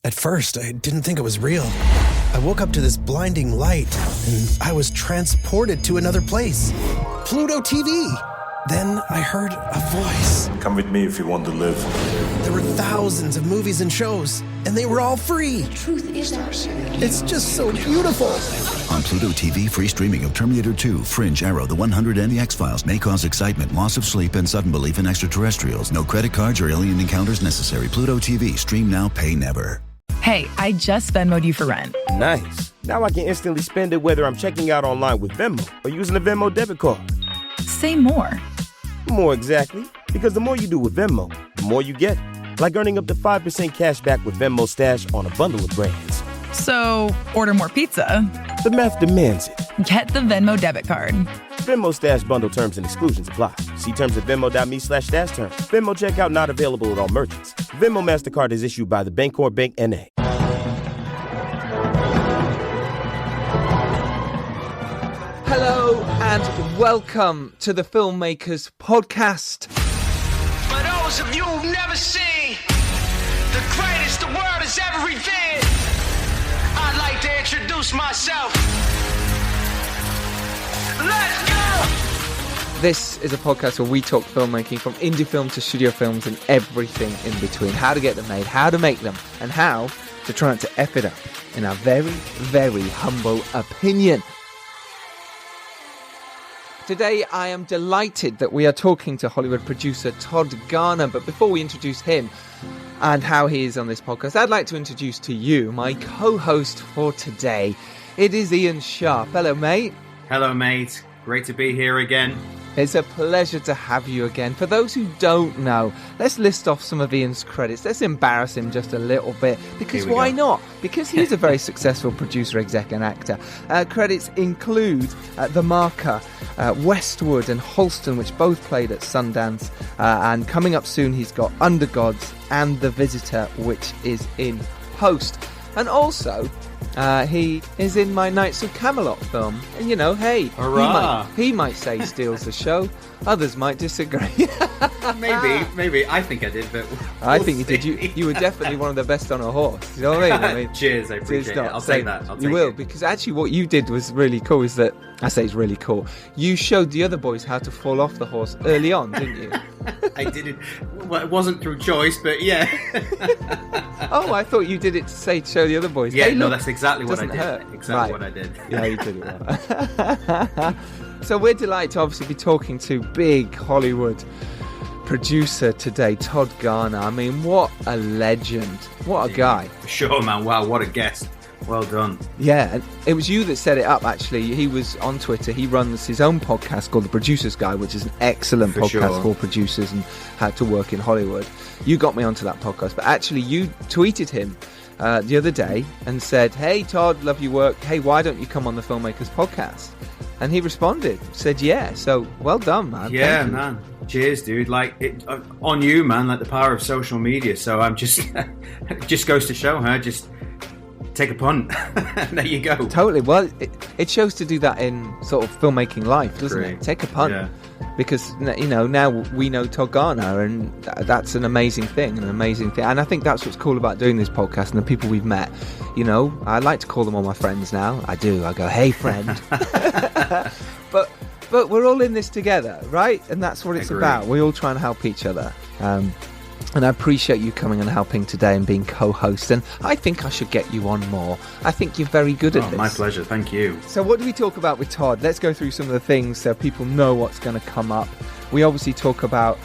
At first, I didn't think it was real. I woke up to this blinding light, and I was transported to another place. Pluto TV! Then I heard a voice. Come with me if you want to live. There were thousands of movies and shows, and they were all free. The truth is ours. It's just so beautiful. On Pluto TV, free streaming of Terminator 2, Fringe, Arrow, The 100, and The X-Files may cause excitement, loss of sleep, and sudden belief in extraterrestrials. No credit cards or alien encounters necessary. Pluto TV. Stream now, pay never. Hey, I just Venmo'd you for rent. Nice. Now I can instantly spend it whether I'm checking out online with Venmo or using a Venmo debit card. Say more. More exactly. Because the more you do with Venmo, the more you get. Like earning up to 5% cash back with Venmo Stash on a bundle of brands. So, order more pizza. The math demands it. Get the Venmo debit card. Venmo Stash bundle terms and exclusions apply. See terms at venmo.me/stash terms. Venmo checkout not available at all merchants. Venmo MasterCard is issued by the Bancorp Bank N.A. Hello and welcome to the Filmmakers Podcast. For those of you who've never seen the greatest the world has ever revealed, I'd like to introduce myself. Let's go! This is a podcast where we talk filmmaking from indie film to studio films and everything in between. How to get them made, how to make them, and how to try not to F it up, in our very, very humble opinion. Today, I am delighted that we are talking to Hollywood producer Todd Garner. But before we introduce him and how he is on this podcast, I'd like to introduce to you my co-host for today. It is Ian Sharp. Hello, mate. Hello, mate. Great to be here again. It's a pleasure to have you again. For those who don't know, let's list off some of Ian's credits. Let's embarrass him just a little bit. Because why not? Because he's a very successful producer, exec, and actor. Credits include The Marker, Westwood, and Halston, which both played at Sundance. And coming up soon, he's got Undergods and The Visitor, which is in post. And also, he is in my Knights of Camelot film. And, you know, hey, he might say he steals the show. Others might disagree. Maybe. I think I did, but I think you did. You were definitely one of the best on a horse. You know what I mean? Cheers, I appreciate it. I'll take that. You will, because actually what you did was really cool, is that, I say it's really cool, you showed the other boys how to fall off the horse early on, didn't you? I did it. Well, it wasn't through choice, but yeah. Oh, I thought you did it to show the other boys. Yeah, hey, no, look, that's exactly what I did. Hurt. Exactly what I did. Yeah, you did it well. So we're delighted to obviously be talking to big Hollywood producer today, Todd Garner. I mean, what a legend. What a guy. For sure, man. Wow, what a guest. Well done. Yeah, and it was you that set it up, actually. He was on Twitter. He runs his own podcast called The Producer's Guide, which is an excellent podcast for producers and how to work in Hollywood. You got me onto that podcast, but actually you tweeted him the other day and said, "Hey, Todd, love your work. Hey, why don't you come on the Filmmakers Podcast?" And he responded, said, "Yeah." So well done, man. Yeah, man. Cheers, dude. Like, on you, man, like the power of social media. So I'm just, it just goes to show, huh? Just take a punt. There you go. Totally. Well, it shows to do that in sort of filmmaking life, doesn't it? Take a punt. Yeah. Because, you know, now we know Todd Garner, and that's an amazing thing, And I think that's what's cool about doing this podcast and the people we've met. You know, I like to call them all my friends now. I do. I go, "Hey, friend." But we're all in this together, right? And that's what it's about. We all try and help each other. And I appreciate you coming and helping today and being co-host. And I think I should get you on more. I think you're very good at this. My pleasure. Thank you. So what do we talk about with Todd? Let's go through some of the things so people know what's going to come up. We obviously talk about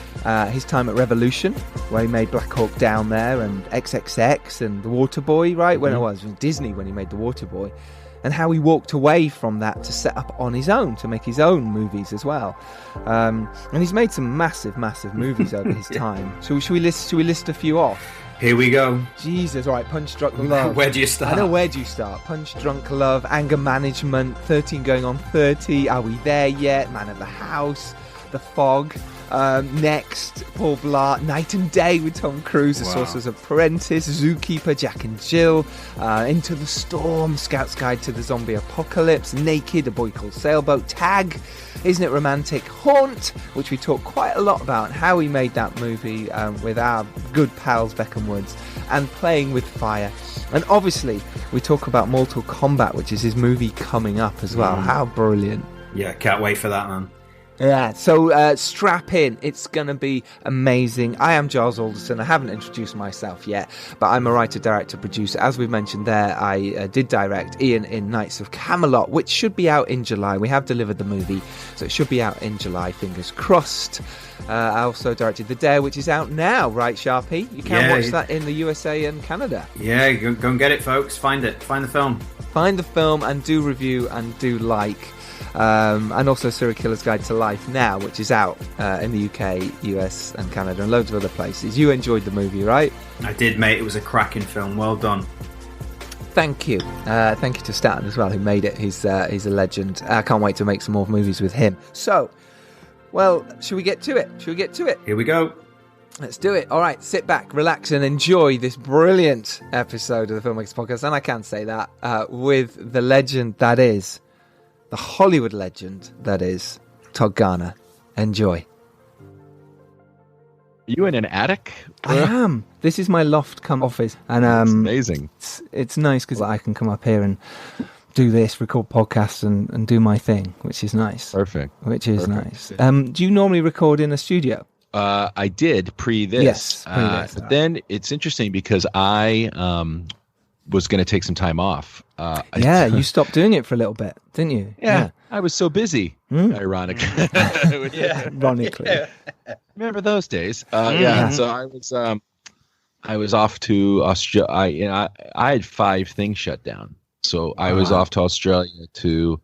his time at Revolution, where he made Black Hawk Down there, and XXX and The Waterboy, right? When it was Disney when he made The Waterboy. And how he walked away from that to set up on his own, to make his own movies as well. And he's made some massive, massive movies over his time. So should we list a few off? Here we go. Jesus, all right, Punch Drunk Love. Where do you start? I know, where do you start? Punch Drunk Love, Anger Management, 13 Going on 30, Are We There Yet? Man of the House, The Fog. Next, Paul Blart, Night and Day with Tom Cruise, The Sorcerers Apprentice, Zookeeper, Jack and Jill, Into the Storm, Scout's Guide to the Zombie Apocalypse, Naked, A Boy Called Sailboat, Tag, Isn't It Romantic, Haunt, which we talk quite a lot about, and how he made that movie with our good pals Beckham Woods, and Playing with Fire. And obviously, we talk about Mortal Kombat, which is his movie coming up as well. How brilliant. Yeah, can't wait for that, man. Yeah, so strap in. It's going to be amazing. I am Giles Alderson. I haven't introduced myself yet, but I'm a writer, director, producer. As we've mentioned there, I did direct Ian in Knights of Camelot, which should be out in July. We have delivered the movie, so it should be out in July, fingers crossed. I also directed The Dare, which is out now, right, Sharpie? You can watch that in the USA and Canada. Yeah, go and get it, folks. Find it. Find the film. Find the film and do review and do like. And also Serial Killer's Guide to Life now, which is out in the UK, US and Canada and loads of other places. You enjoyed the movie, right? I did, mate. It was a cracking film. Well done. Thank you. Thank you to Staten as well, who made it. He's a legend. I can't wait to make some more movies with him. So, well, should we get to it? Here we go. Let's do it. All right, sit back, relax, and enjoy this brilliant episode of the Filmmakers Podcast. And I can say that with the legend that is, the Hollywood legend that is, Todd Garner. Enjoy. Are you in an attic? I am. This is my loft come office. And it's amazing. It's nice because I can come up here and do this, record podcasts and do my thing, which is nice. Perfect. Which is nice. Do you normally record in a studio? I did pre this. Yes, pre-this. But then it's interesting because I was going to take some time off. You stopped doing it for a little bit, didn't you? Yeah. I was so busy, ironically. Ironically. Remember those days? So I was off to Australia. I had 5 things shut down. So I was off to Australia to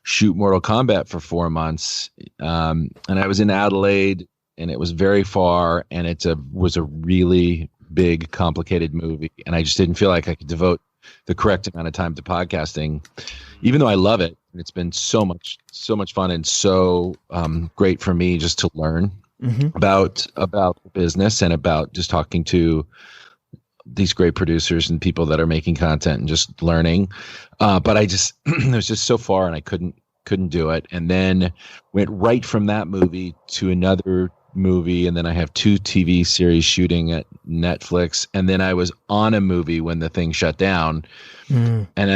shoot Mortal Kombat for 4 months. And I was in Adelaide, and it was very far, and was a really big, complicated movie. And I just didn't feel like I could devote the correct amount of time to podcasting, even though I love it. And it's been so much fun and so great for me just to learn about the business and about just talking to these great producers and people that are making content and just learning. But I just, it was just so far and I couldn't do it. And then went right from that movie to another movie. And then I have 2 TV series shooting at Netflix. And then I was on a movie when the thing shut down. And then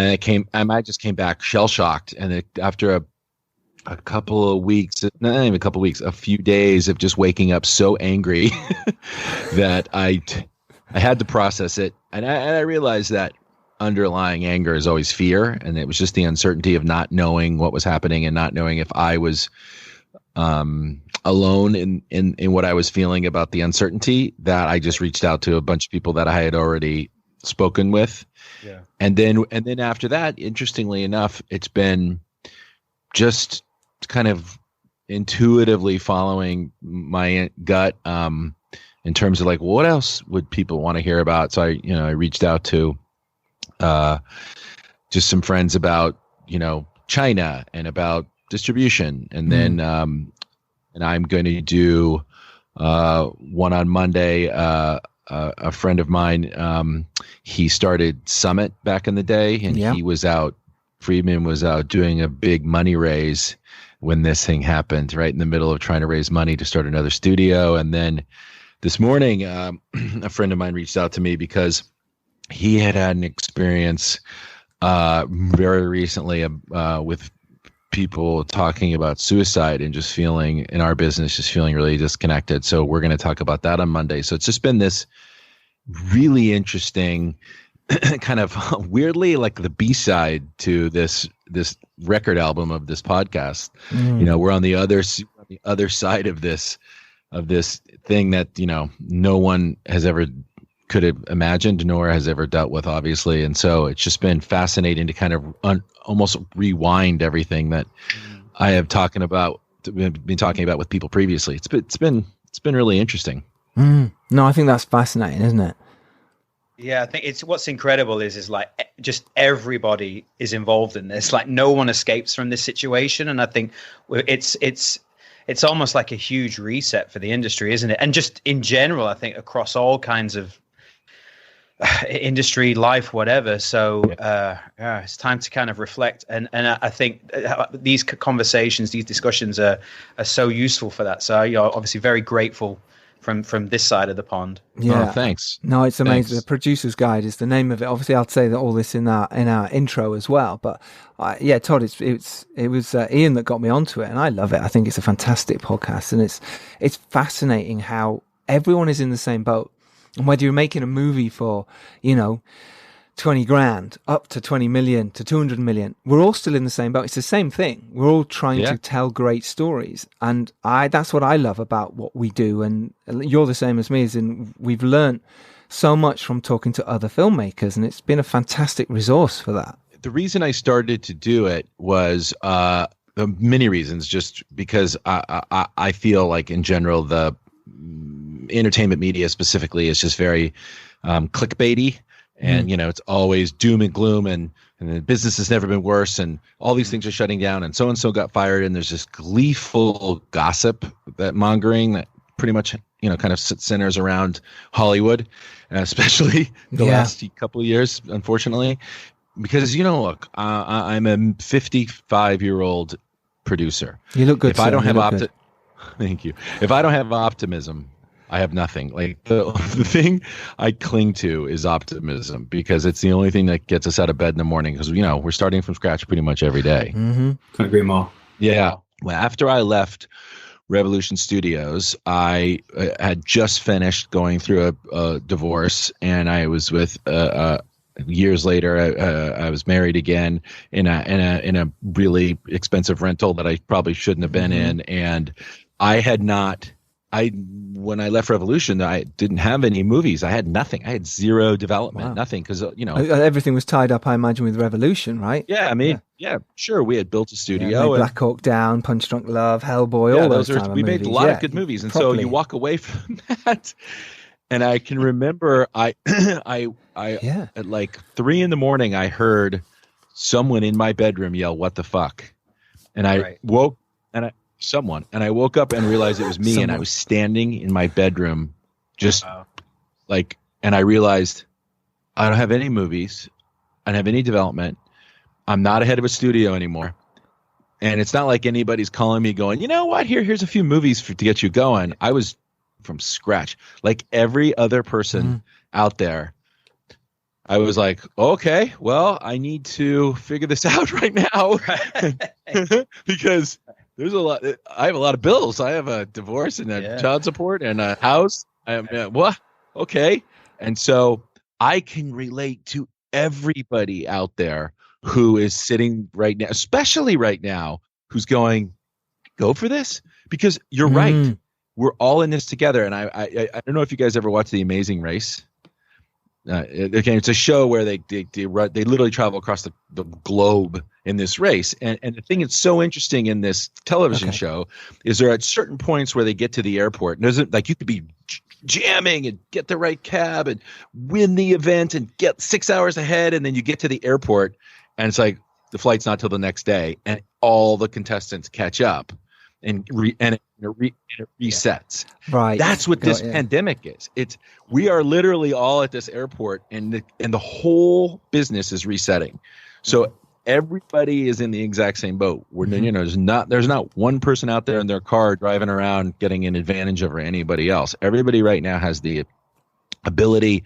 I just came back shell shocked. And after a couple of weeks, not even a couple of weeks, a few days of just waking up so angry that I had to process it. And I realized that underlying anger is always fear. And it was just the uncertainty of not knowing what was happening and not knowing if I was alone in what I was feeling about the uncertainty, that I just reached out to a bunch of people that I had already spoken with. Yeah. And then after that, interestingly enough, it's been just kind of intuitively following my gut in terms of like, what else would people want to hear about? So I reached out to just some friends about, China and about distribution. And then and I'm going to do one on Monday. A friend of mine, he started Summit back in the day, and he was out. Friedman was out doing a big money raise when this thing happened, right in the middle of trying to raise money to start another studio. And then this morning, a friend of mine reached out to me because he had an experience very recently with people talking about suicide and just feeling in our business, just feeling really disconnected. So we're going to talk about that on Monday. So it's just been this really interesting kind of weirdly like the B-side to this record album of this podcast. We're on the other side of this thing that, no one has ever could have imagined nor has ever dealt with, obviously. And so it's just been fascinating to kind of almost rewind everything that I have been talking about with people previously. It's been really interesting. No, I think that's fascinating, isn't it? Yeah, I think it's what's incredible is like just everybody is involved in this. Like no one escapes from this situation, and I think it's almost like a huge reset for the industry, isn't it? And just in general, I think across all kinds of industry, life, whatever. So it's time to kind of reflect, and I think these conversations, these discussions are so useful for that. So you're obviously very grateful from this side of the pond. Yeah, oh, thanks. No, it's amazing. Thanks. The Producer's Guide is the name of it. Obviously, I'll say that all this in our intro as well. But yeah, Todd, it was Ian that got me onto it, and I love it. I think it's a fantastic podcast, and it's fascinating how everyone is in the same boat. And whether you're making a movie for, 20 grand up to 20 million to 200 million, we're all still in the same boat. It's the same thing. We're all trying to tell great stories. And that's what I love about what we do. And you're the same as me, as in we've learned so much from talking to other filmmakers, and it's been a fantastic resource for that. The reason I started to do it was many reasons, just because I feel like in general, the entertainment media specifically is just very clickbaity. And, it's always doom and gloom, and the business has never been worse, and all these things are shutting down, and so-and-so got fired, and there's this gleeful gossip that mongering that pretty much, kind of centers around Hollywood, especially the last couple of years, unfortunately. Because, look, I'm a 55-year-old producer. You look good, If I don't have Thank you. If I don't have optimism, I have nothing. Like the thing I cling to is optimism, because it's the only thing that gets us out of bed in the morning. Because we're starting from scratch pretty much every day. Mm-hmm. Couldn't agree more. Yeah. Well, after I left Revolution Studios, I had just finished going through a divorce, and I was with years later. I was married again in a really expensive rental that I probably shouldn't have been in, and I had not. When I left Revolution, I didn't have any movies. I had nothing. I had zero development, nothing, because everything was tied up, I imagine, with Revolution, right? Yeah, I mean, sure. We had built a studio, and Black Hawk Down, Punch Drunk Love, HellBoy, all those we made a lot of good movies, and so you walk away from that. And I can remember, I at like 3 a.m, I heard someone in my bedroom yell, "What the fuck?" And I woke, and I woke up and realized it was me, and I was standing in my bedroom, just and I realized I don't have any movies, I don't have any development, I'm not ahead of a studio anymore, and it's not like anybody's calling me going, you know what, here's a few movies to get you going. I was from scratch, like every other person out there. I was like, okay, well, I need to figure this out right now, because there's a lot. I have a lot of bills. I have a divorce and a child support and a house. What? Okay. And so I can relate to everybody out there who is sitting right now, especially right now, who's going, go for this, because you're right. We're all in this together. And I don't know if you guys ever watched The Amazing Race. Again, it's a show where they literally travel across the globe in this race. And the thing that's so interesting in this television show is there are at certain points where they get to the airport. And there's like, you could be jamming and get the right cab and win the event and get 6 hours ahead. And then you get to the airport and it's like the flight's not till the next day. And all the contestants catch up. And it resets. Right. That's what this pandemic is. We are literally all at this airport, and the whole business is resetting. So everybody is in the exact same boat. There's not one person out there in their car driving around getting an advantage over anybody else. Everybody right now has the ability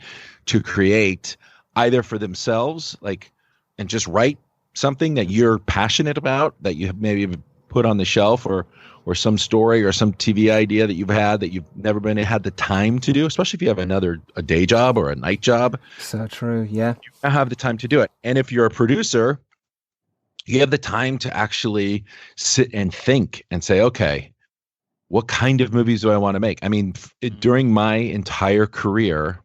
to create either for themselves, and just write something that you're passionate about, that you have maybe put on the shelf, or some story or some TV idea that you've had that you've never had the time to do, especially if you have a day job or a night job. So true. Yeah. You now have the time to do it. And if you're a producer, you have the time to actually sit and think and say, okay, what kind of movies do I want to make? I mean, during my entire career,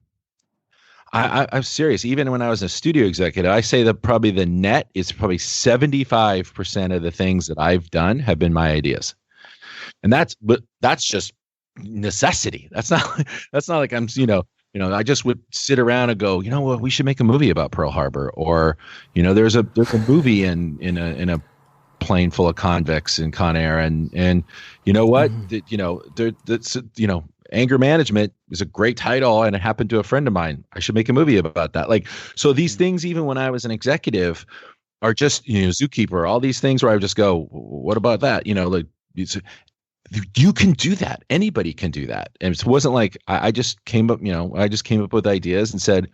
I'm serious. Even when I was a studio executive, I say that probably the net is probably 75% of the things that I've done have been my ideas. And that's just necessity. That's not like I'm, I just would sit around and go, what, we should make a movie about Pearl Harbor, or, there's a movie in a plane full of convicts in Con Air, and you know what, Anger Management is a great title, and it happened to a friend of mine. I should make a movie about that. So these things, even when I was an executive, are just, Zookeeper, all these things where I would just go, what about that? you can do that. Anybody can do that. And it wasn't like I just came up, I just came up with ideas and said,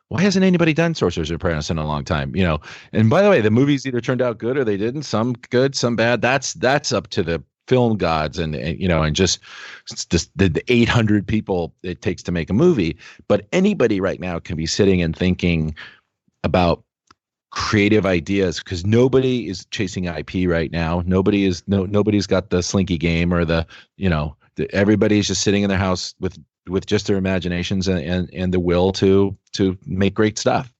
why hasn't anybody done Sorcerers Apprentice in a long time? And by the way, the movies either turned out good or they didn't. Some good, some bad. That's up to the film gods and just the 800 people it takes to make a movie. But anybody right now can be sitting and thinking about creative ideas, because nobody is chasing IP right now. Nobody's got the slinky game or everybody's just sitting in their house with just their imaginations and the will to make great stuff.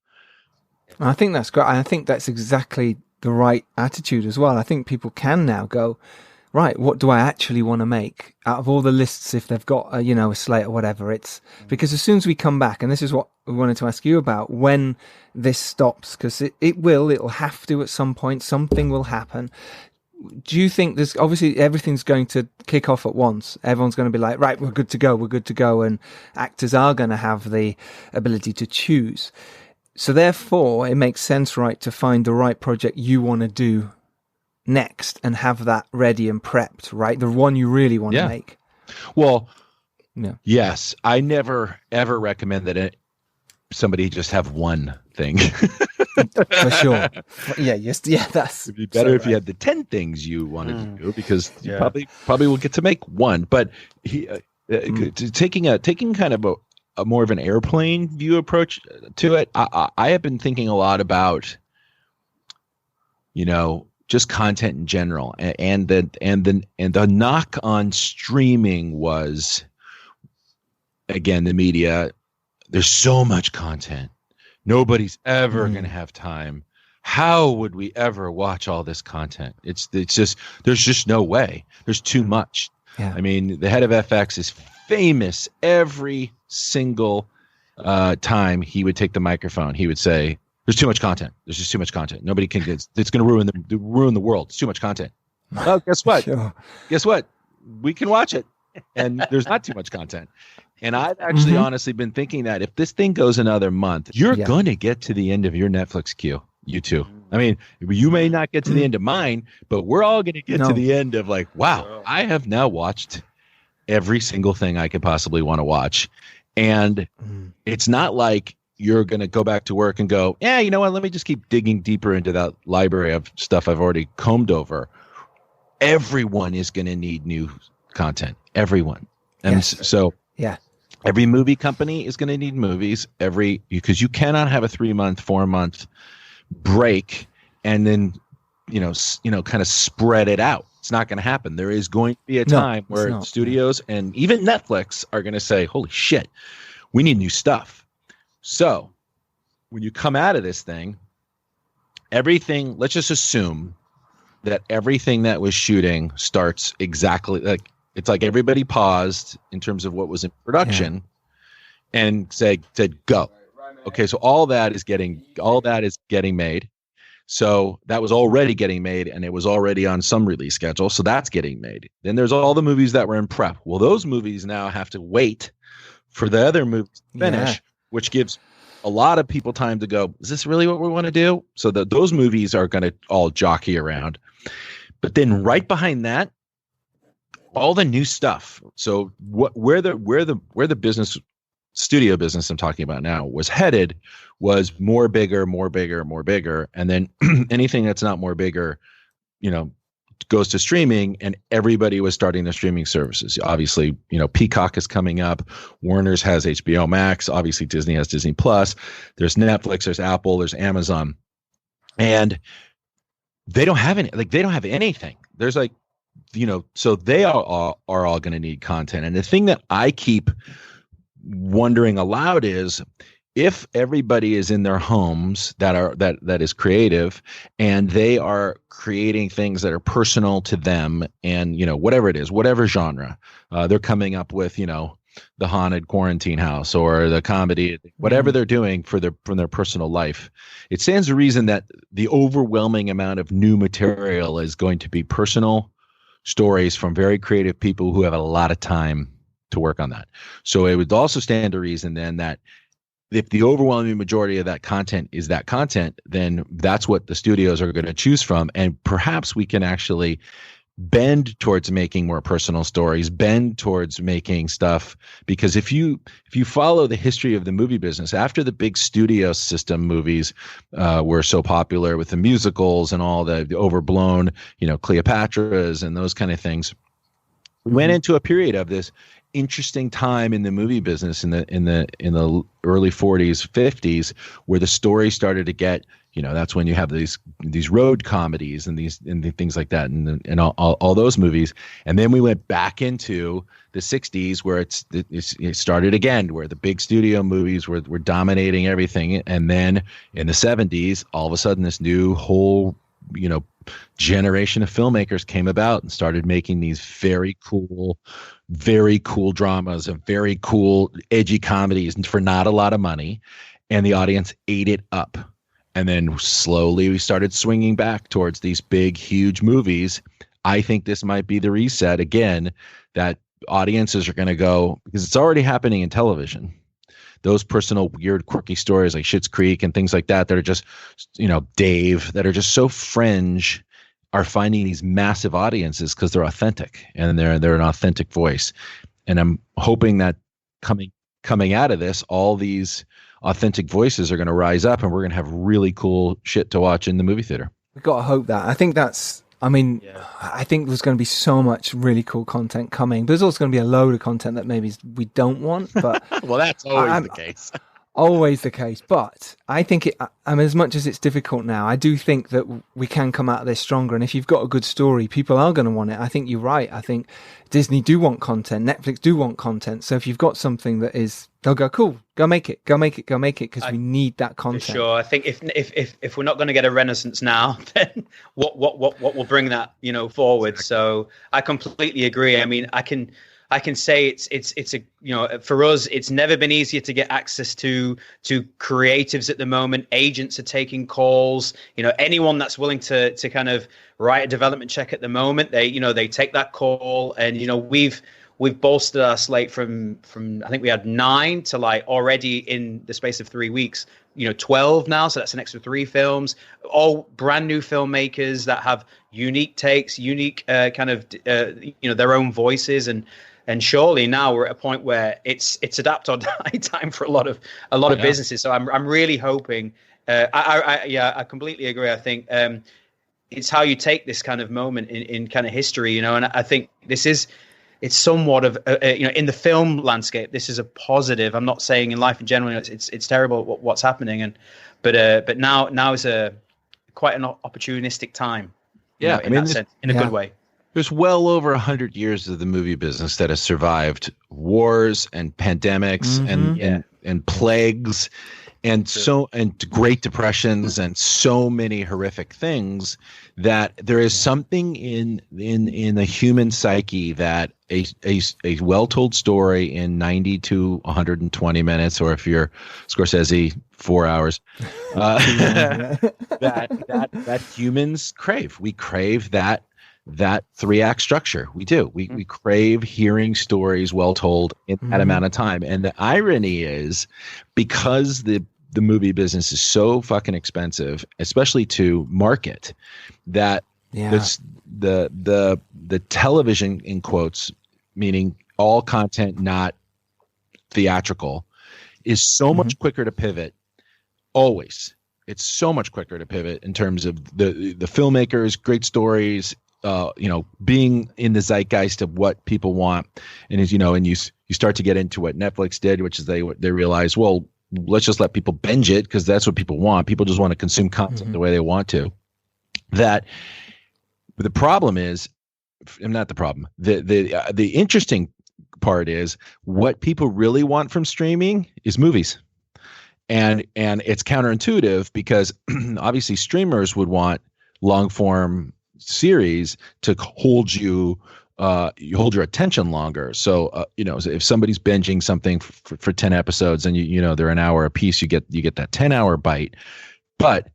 I think that's great. I think that's exactly the right attitude as well. I think people can now go, right, what do I actually want to make out of all the lists? If they've got a slate or whatever, it's because as soon as we come back, and this is what we wanted to ask you about, when this stops, because it'll have to at some point, something will happen. Do you think there's obviously everything's going to kick off at once? Everyone's going to be like, right, we're good to go. And actors are going to have the ability to choose. So therefore it makes sense, right, to find the right project you want to do next and have that ready and prepped, right? The one you really want to make. Well, yes, I never ever recommend that somebody just have one thing. For sure. That's it'd be better if you had the 10 things you wanted to do, because you probably will get to make one. But taking kind of a more of an airplane view approach to it, I have been thinking a lot about just content in general, and the knock on streaming was, again, the media. There's so much content. Nobody's ever going to have time. How would we ever watch all this content? It's just, there's just no way. There's too much. Yeah. I mean, the head of FX is famous. Every single time he would take the microphone, he would say, there's too much content. There's just too much content. Nobody can get, it's going to ruin the world. It's too much content. Well, guess what? Sure. Guess what? We can watch it. And there's not too much content. And I've actually honestly been thinking that if this thing goes another month, you're going to get to the end of your Netflix queue. You too. I mean, you may not get to the end of mine, but we're all going to get to the end of like, wow, I have now watched every single thing I could possibly want to watch. And it's not like you're going to go back to work and go, yeah, you know what? Let me just keep digging deeper into that library of stuff I've already combed over. Everyone is going to need new content. Everyone. And so every movie company is going to need movies because you cannot have a 3-month, 4-month break and then, kind of spread it out. It's not going to happen. There is going to be a time where studios and even Netflix are going to say, holy shit, we need new stuff. So when you come out of this thing, everything, let's just assume that everything that was shooting starts exactly like, it's like everybody paused in terms of what was in production and said, go. Okay. So all that is getting made. So that was already getting made and it was already on some release schedule. So that's getting made. Then there's all the movies that were in prep. Well, those movies now have to wait for the other movies to finish, which gives a lot of people time to go, is this really what we want to do? So those movies are going to all jockey around. But then right behind that, all the new stuff. So where the business, studio business I'm talking about now was headed was more bigger. And then anything that's not more bigger, goes to streaming, and everybody was starting their streaming services. Obviously, Peacock is coming up. Warner's has HBO Max. Obviously Disney has Disney Plus. There's Netflix, there's Apple, there's Amazon. And they don't have anything. There's like, so they are all going to need content. And the thing that I keep wondering aloud is, if everybody is in their homes that is creative and they are creating things that are personal to them, and whatever it is, whatever genre, they're coming up with, the haunted quarantine house or the comedy, whatever they're doing from their personal life, it stands to reason that the overwhelming amount of new material is going to be personal stories from very creative people who have a lot of time to work on that. So it would also stand to reason then that if the overwhelming majority of that content is that content, then that's what the studios are going to choose from. And perhaps we can actually bend towards making more personal stories, bend towards making stuff. Because if you follow the history of the movie business, after the big studio system movies were so popular with the musicals and all the overblown, Cleopatras and those kind of things, we went into a period of this interesting time in the movie business in the early 40s, 50s, where the story started to get, that's when you have these road comedies and things like that, and all those movies. And then we went back into the 60s where it started again, where the big studio movies were dominating everything. And then in the 70s, all of a sudden this new whole generation of filmmakers came about and started making these very cool dramas and very cool edgy comedies for not a lot of money, and the audience ate it up. And then slowly we started swinging back towards these big, huge movies. I think this might be the reset again, that audiences are going to go, because it's already happening in television. Those personal, weird, quirky stories like Schitt's Creek and things like that are just, Dave, that are just so fringe, are finding these massive audiences because they're authentic and they're an authentic voice. And I'm hoping that coming out of this, all these authentic voices are going to rise up, and we're going to have really cool shit to watch in the movie theater. We've got to hope that. I think I think there's going to be so much really cool content coming. There's also going to be a load of content that maybe we don't want, but well, that's always the case. Always the case. But I think as much as it's difficult now, I do think that we can come out of this stronger. And if you've got a good story, people are going to want it. I think you're right. I think Disney do want content. Netflix do want content. So if you've got something that is, they'll go, cool, go make it, because we need that content. For sure. I think if we're not going to get a renaissance now, then what will bring that, forward? Exactly. So I completely agree. I mean, I can say it's a, for us, it's never been easier to get access to creatives at the moment. Agents are taking calls, anyone that's willing to kind of write a development check at the moment, they take that call. And, we've bolstered our slate from I think we had 9 to already in the space of 3 weeks, 12 now. So that's an extra 3 films, all brand new filmmakers that have unique takes, unique their own voices. And surely now we're at a point where it's adapt or die time for a lot of businesses. So I'm really hoping. I completely agree. I think it's how you take this kind of moment in kind of history, and I think it's somewhat of in the film landscape, this is a positive. I'm not saying in life in general it's terrible what's happening, but now is quite an opportunistic time. Yeah, in that sense, in a good way. There's well over 100 years of the movie business that has survived wars and pandemics and plagues and Great Depressions and so many horrific things, that there is something in the human psyche that a well-told story in 90 to 120 minutes, or if you're Scorsese, 4 hours, that humans crave. We crave that 3-act structure. We do. We crave hearing stories well told in that amount of time. And the irony is, because the movie business is so fucking expensive, especially to market, that the television, in quotes, meaning all content not theatrical, is so much quicker to pivot. Always. It's so much quicker to pivot in terms of the filmmakers, great stories, being in the zeitgeist of what people want. And as and you start to get into what Netflix did, which is they realized, well, let's just let people binge it because that's what people want. People just want to consume content the way they want to. That the problem is, not the problem. The interesting part is what people really want from streaming is movies. And it's counterintuitive because obviously streamers would want long form series to hold your attention longer. So if somebody's binging something for 10 episodes and they're an hour a piece, you get that 10-hour bite. But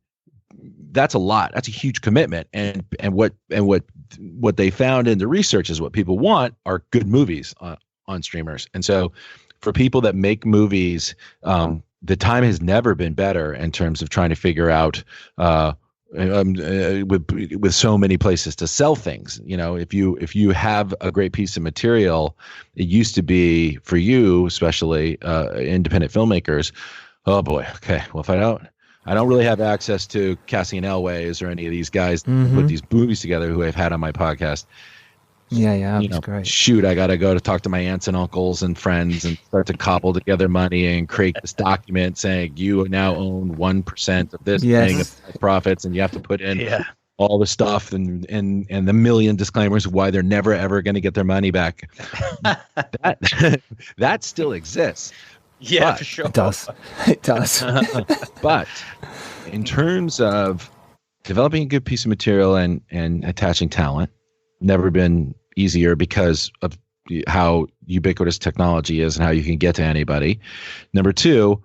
that's a lot. That's a huge commitment. And what they found in the research is what people want are good movies on streamers. And so for people that make movies, the time has never been better in terms of trying to figure out with so many places to sell things. If you have a great piece of material, it used to be for you, especially independent filmmakers. Oh boy, okay. Well, if I don't really have access to Cassian Elways or any of these guys that put these movies together who I've had on my podcast. Yeah, that's great. Shoot, I got to go to talk to my aunts and uncles and friends and start to cobble together money and create this document saying you now own 1% of this thing of profits, and you have to put in all the stuff and the million disclaimers of why they're never ever going to get their money back. that still exists. Yeah, for sure. It does. But in terms of developing a good piece of material and attaching talent, never been easier because of how ubiquitous technology is and how you can get to anybody. Number two,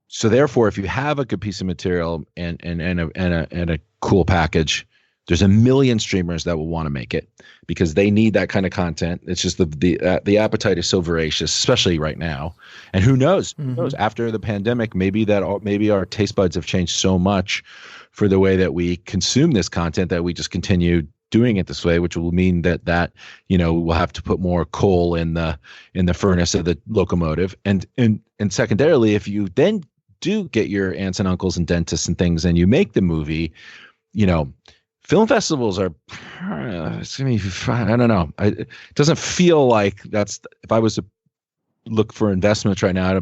so therefore, if you have a good piece of material and a cool package, there's a million streamers that will want to make it because they need that kind of content. It's just the appetite is so voracious, especially right now. And who knows? Who knows? After the pandemic, maybe our taste buds have changed so much for the way that we consume this content that we just continue doing it this way, which will mean that we'll have to put more coal in the furnace of the locomotive. And secondarily, if you then do get your aunts and uncles and dentists and things and you make the movie, film festivals are, it's gonna be fun. I don't know. It doesn't feel like that's, if I was to look for investments right now,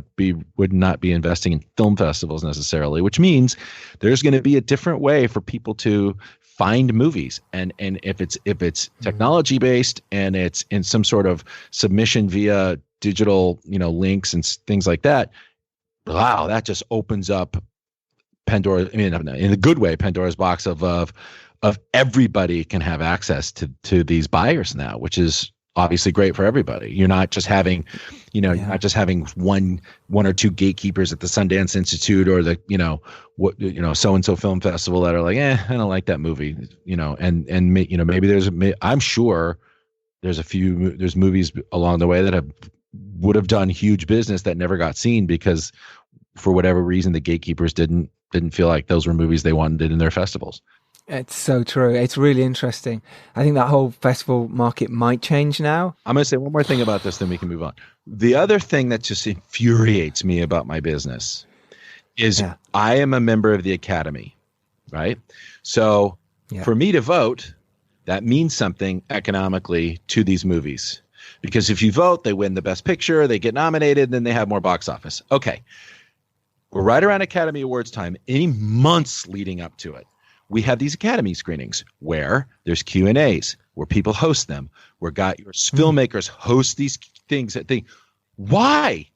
would not be investing in film festivals necessarily, which means there's going to be a different way for people to find movies. And if it's technology based and it's in some sort of submission via digital, links and things like that, wow, that just opens up Pandora. I mean, in a good way, Pandora's box of everybody can have access to these buyers now, which is obviously great for everybody. You're not just having, you're not just having one or two gatekeepers at the Sundance Institute or the, so-and-so film festival that are like, I don't like that movie, maybe I'm sure there's movies along the way that would have done huge business that never got seen because for whatever reason, the gatekeepers didn't feel like those were movies they wanted in their festivals. It's so true. It's really interesting. I think that whole festival market might change now. I'm going to say one more thing about this, then we can move on. The other thing that just infuriates me about my business is I am a member of the Academy, right? So for me to vote, that means something economically to these movies. Because if you vote, they win the Best Picture, they get nominated, then they have more box office. Okay. We're right around Academy Awards time, any months leading up to it. We have these Academy screenings where there's Q&As, where people host them, where your filmmakers host these things. Why?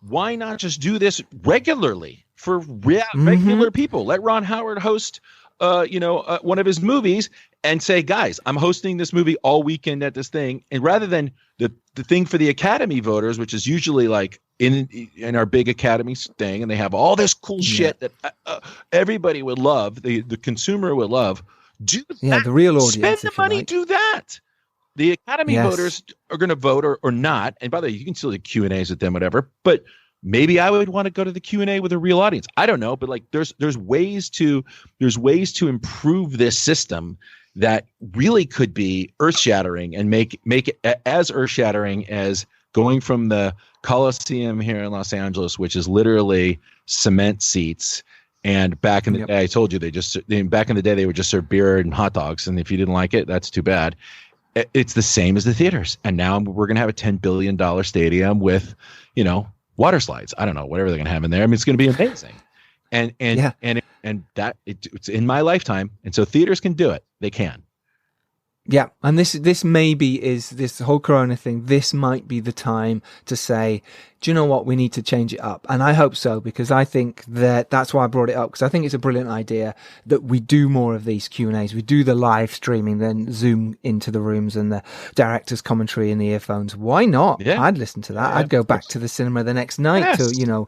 Why not just do this regularly for regular people? Let Ron Howard host, one of his movies and say, guys, I'm hosting this movie all weekend at this thing. And rather than the thing for the Academy voters, which is usually like in our big Academy thing, and they have all this cool shit that everybody would love, the consumer would love. Do that. The real audience. Spend the money, do that. The Academy voters are going to vote or not. And by the way, you can still do Q&As with them, whatever. But maybe I would want to go to the Q&A with a real audience. I don't know, but like there's ways to improve this system that really could be earth-shattering and make it as earth-shattering as going from the Coliseum here in Los Angeles, which is literally cement seats. And back in the day, I told you back in the day they would just serve beer and hot dogs. And if you didn't like it, that's too bad. It's the same as the theaters. And now we're going to have a $10 billion stadium with, water slides. I don't know, whatever they're going to have in there. I mean, it's going to be amazing. And that it's in my lifetime. And so theaters can do it. They can. Yeah, and this maybe is this whole Corona thing. This might be the time to say, do you know what? We need to change it up, and I hope so because I think that's why I brought it up because I think it's a brilliant idea that we do more of these Q&As. We do the live streaming, then Zoom into the rooms and the director's commentary in the earphones. Why not? Yeah. I'd listen to that. I'd go back to the cinema the next night to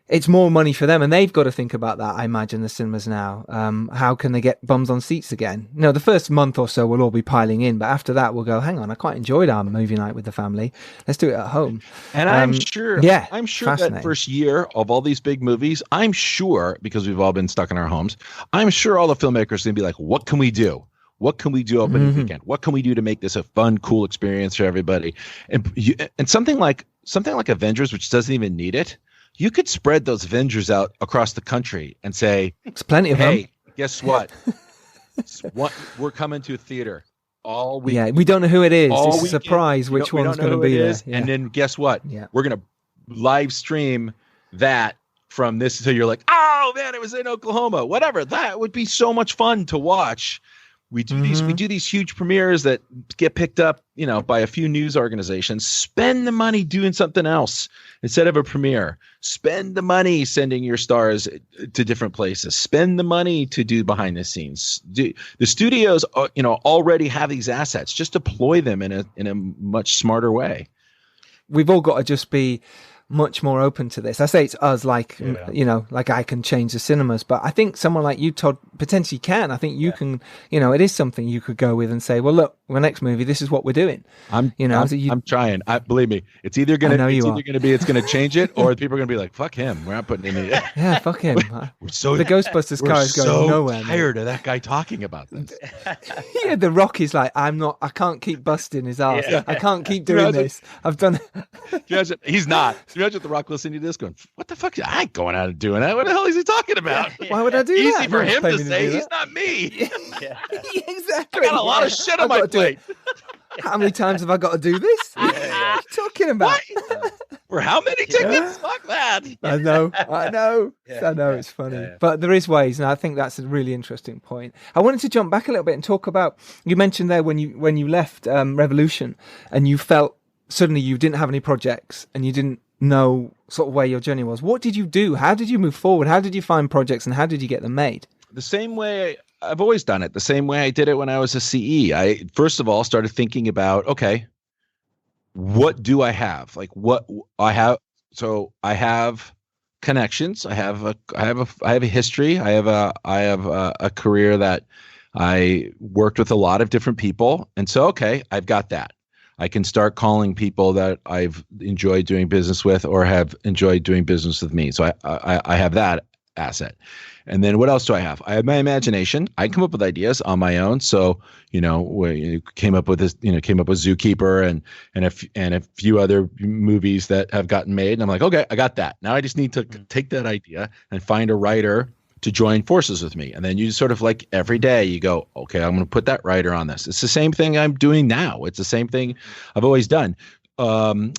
it's more money for them, and they've got to think about that. I imagine the cinemas now. How can they get bums on seats again? The first month or so we'll all be piling in, but after that we'll go, hang on, I quite enjoyed our movie night with the family. Let's do it at home. And I'm sure that first year of all these big movies, I'm sure, because we've all been stuck in our homes, I'm sure all the filmmakers are going to be like, what can we do? What can we do opening weekend? What can we do to make this a fun, cool experience for everybody? And something like Avengers, which doesn't even need it, you could spread those Avengers out across the country and say, "It's plenty of them." Guess what? We're coming to a theater all week. Yeah, we don't know who it is. It's a surprise which one's going to be there. Yeah. And then guess what? Yeah. We're going to live stream that from this until you're like, oh man, it was in Oklahoma. Whatever. That would be so much fun to watch. We do these huge premieres that get picked up, by a few news organizations. Spend the money doing something else instead of a premiere. Spend the money sending your stars to different places. Spend the money to do behind the scenes. The studios, already have these assets. Just deploy them in a much smarter way. We've all got to just be much more open to this. I say it's us, like I can change the cinemas, but I think someone like you, Todd, potentially can. I think you can. It is something you could go with and say, well, look, our next movie, this is what we're doing. I'm trying. Believe me, it's either going to change it, or people are going to be like, fuck him, we're not putting in it. Yeah, fuck him. The Ghostbusters car is going nowhere. Tired of that guy talking about this. Yeah, The Rock is like, I can't keep busting his ass. Yeah. I can't keep doing this. I've done it. He's not. Imagine The Rock listening to this going, what the fuck? I ain't going out and doing that. What the hell is he talking about? Why would I do Easy that? Easy for him to say. He's not me. Yeah. Exactly. I got a lot of shit on my plate. How many times have I got to do this? What are you talking about? For how many tickets? Fuck that. I know. It's funny. Yeah. But there is ways, and I think that's a really interesting point. I wanted to jump back a little bit and talk about, you mentioned there when you left Revolution and you felt suddenly you didn't have any projects and you didn't know sort of where your journey was. What did you do? How did you move forward? How did you find projects and how did you get them made? The same way I've always done it. The same way I did it when I was a CE. I first of all started thinking about, okay, what do I have? Like what I have. So I have connections. I have a history. I have a career that I worked with a lot of different people. And so, okay, I've got that. I can start calling people that I've enjoyed doing business with or have enjoyed doing business with me. So I have that asset. And then what else do I have? I have my imagination. I come up with ideas on my own. So, came up with Zookeeper and a few other movies that have gotten made. And I'm like, okay, I got that. Now I just need to take that idea and find a writer to join forces with me. And then you sort of like every day you go, okay, I'm going to put that writer on this. It's the same thing I'm doing now. It's the same thing I've always done. Out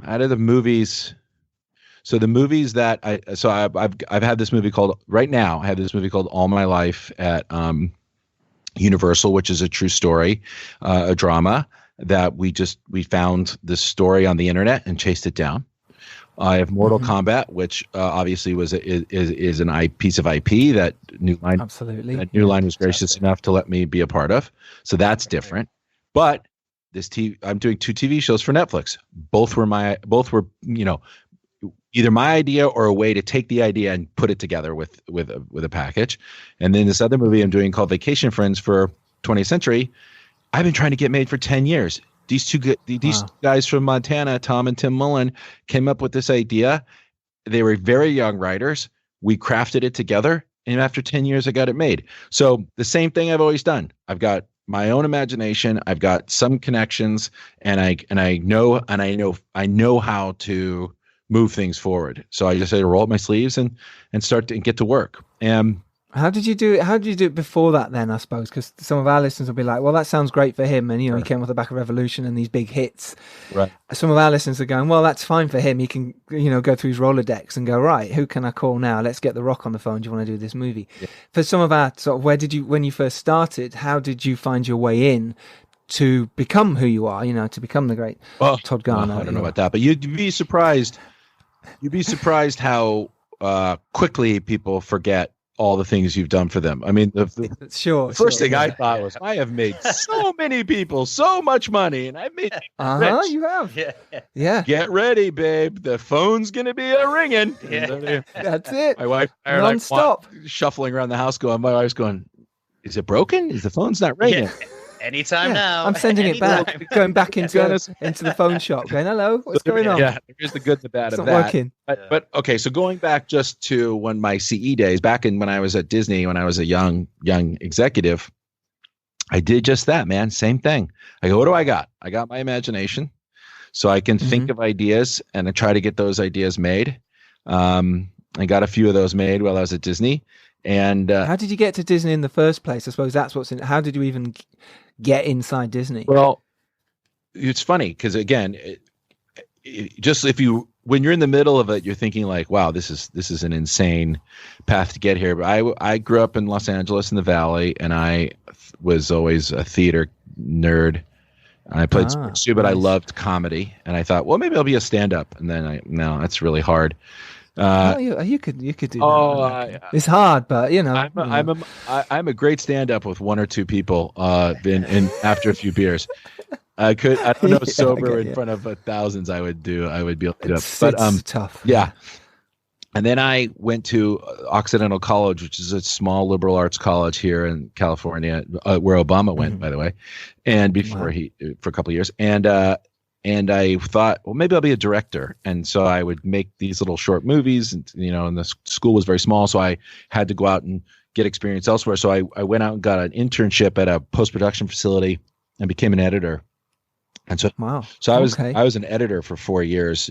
of the movies, so the movies that I've had this movie called right now. I have this movie called All My Life at Universal, which is a true story, a drama that we found this story on the internet and chased it down. I have Mortal Kombat, which obviously is an piece of IP that New Line was gracious enough to let me be a part of. So that's different. But I'm doing 2 TV shows for Netflix. Both were either my idea or a way to take the idea and put it together with a package. And then this other movie I'm doing called Vacation Friends for 20th Century, I've been trying to get made for 10 years. These two guys from Montana, Tom and Tim Mullen, came up with this idea. They were very young writers. We crafted it together, and after 10 years, I got it made. So the same thing I've always done. I've got my own imagination. I've got some connections, and I know how to move things forward. So I just say roll up my sleeves and start to get to work. And how did you do it? How did you do it before that then, I suppose? Because some of our listeners will be like, well, that sounds great for him. And, he came off the back of Revolution and these big hits. Right. Some of our listeners are going, well, that's fine for him. He can, go through his Rolodex and go, right, who can I call now? Let's get The Rock on the phone. Do you want to do this movie? Yeah. For some of our sort of, when you first started, how did you find your way in to become who you are, to become the great Todd Garner? I don't know about that, but you'd be surprised. You'd be surprised how quickly people forget all the things you've done for them. I mean, the first thing I thought was, I have made so many people so much money, and I've made rich. You have. Yeah. Get ready, babe. The phone's gonna be a ringing. Yeah. That's it. My wife non-stop shuffling around the house, my wife's going, "Is it broken? Is the phone's not ringing?" Yeah. Anytime now. I'm sending it back, going back into the phone shop, going, "Hello, what's going on?" Yeah, here's the good and the bad it's of not that. Working. But okay, so going back just to when my CE days, back in when I was at Disney, when I was a young executive, I did just that, man. Same thing. I go, what do I got? I got my imagination, so I can think of ideas and I try to get those ideas made. I got a few of those made while I was at Disney. And how did you get to Disney in the first place? I suppose that's what's in. How did you even get inside Disney? Well, it's funny because again, just when you're in the middle of it, you're thinking like, wow, this is an insane path to get here. But I grew up in Los Angeles in the Valley, and I was always a theater nerd. And I played sports too, but I loved comedy, and I thought, well, maybe I'll be a stand-up. And then no, that's really hard. You could do that. It's hard, but I'm a great stand-up with one or two people. In after a few beers, I don't know, sober in front of thousands. I would be able to do it. But it's tough. Yeah. And then I went to Occidental College, which is a small liberal arts college here in California, where Obama went, by the way, and before for a couple of years, and I thought, well, maybe I'll be a director. And so I would make these little short movies, and the school was very small, so I had to go out and get experience elsewhere. So I went out and got an internship at a post-production facility and became an editor. And so, so I was an editor for 4 years,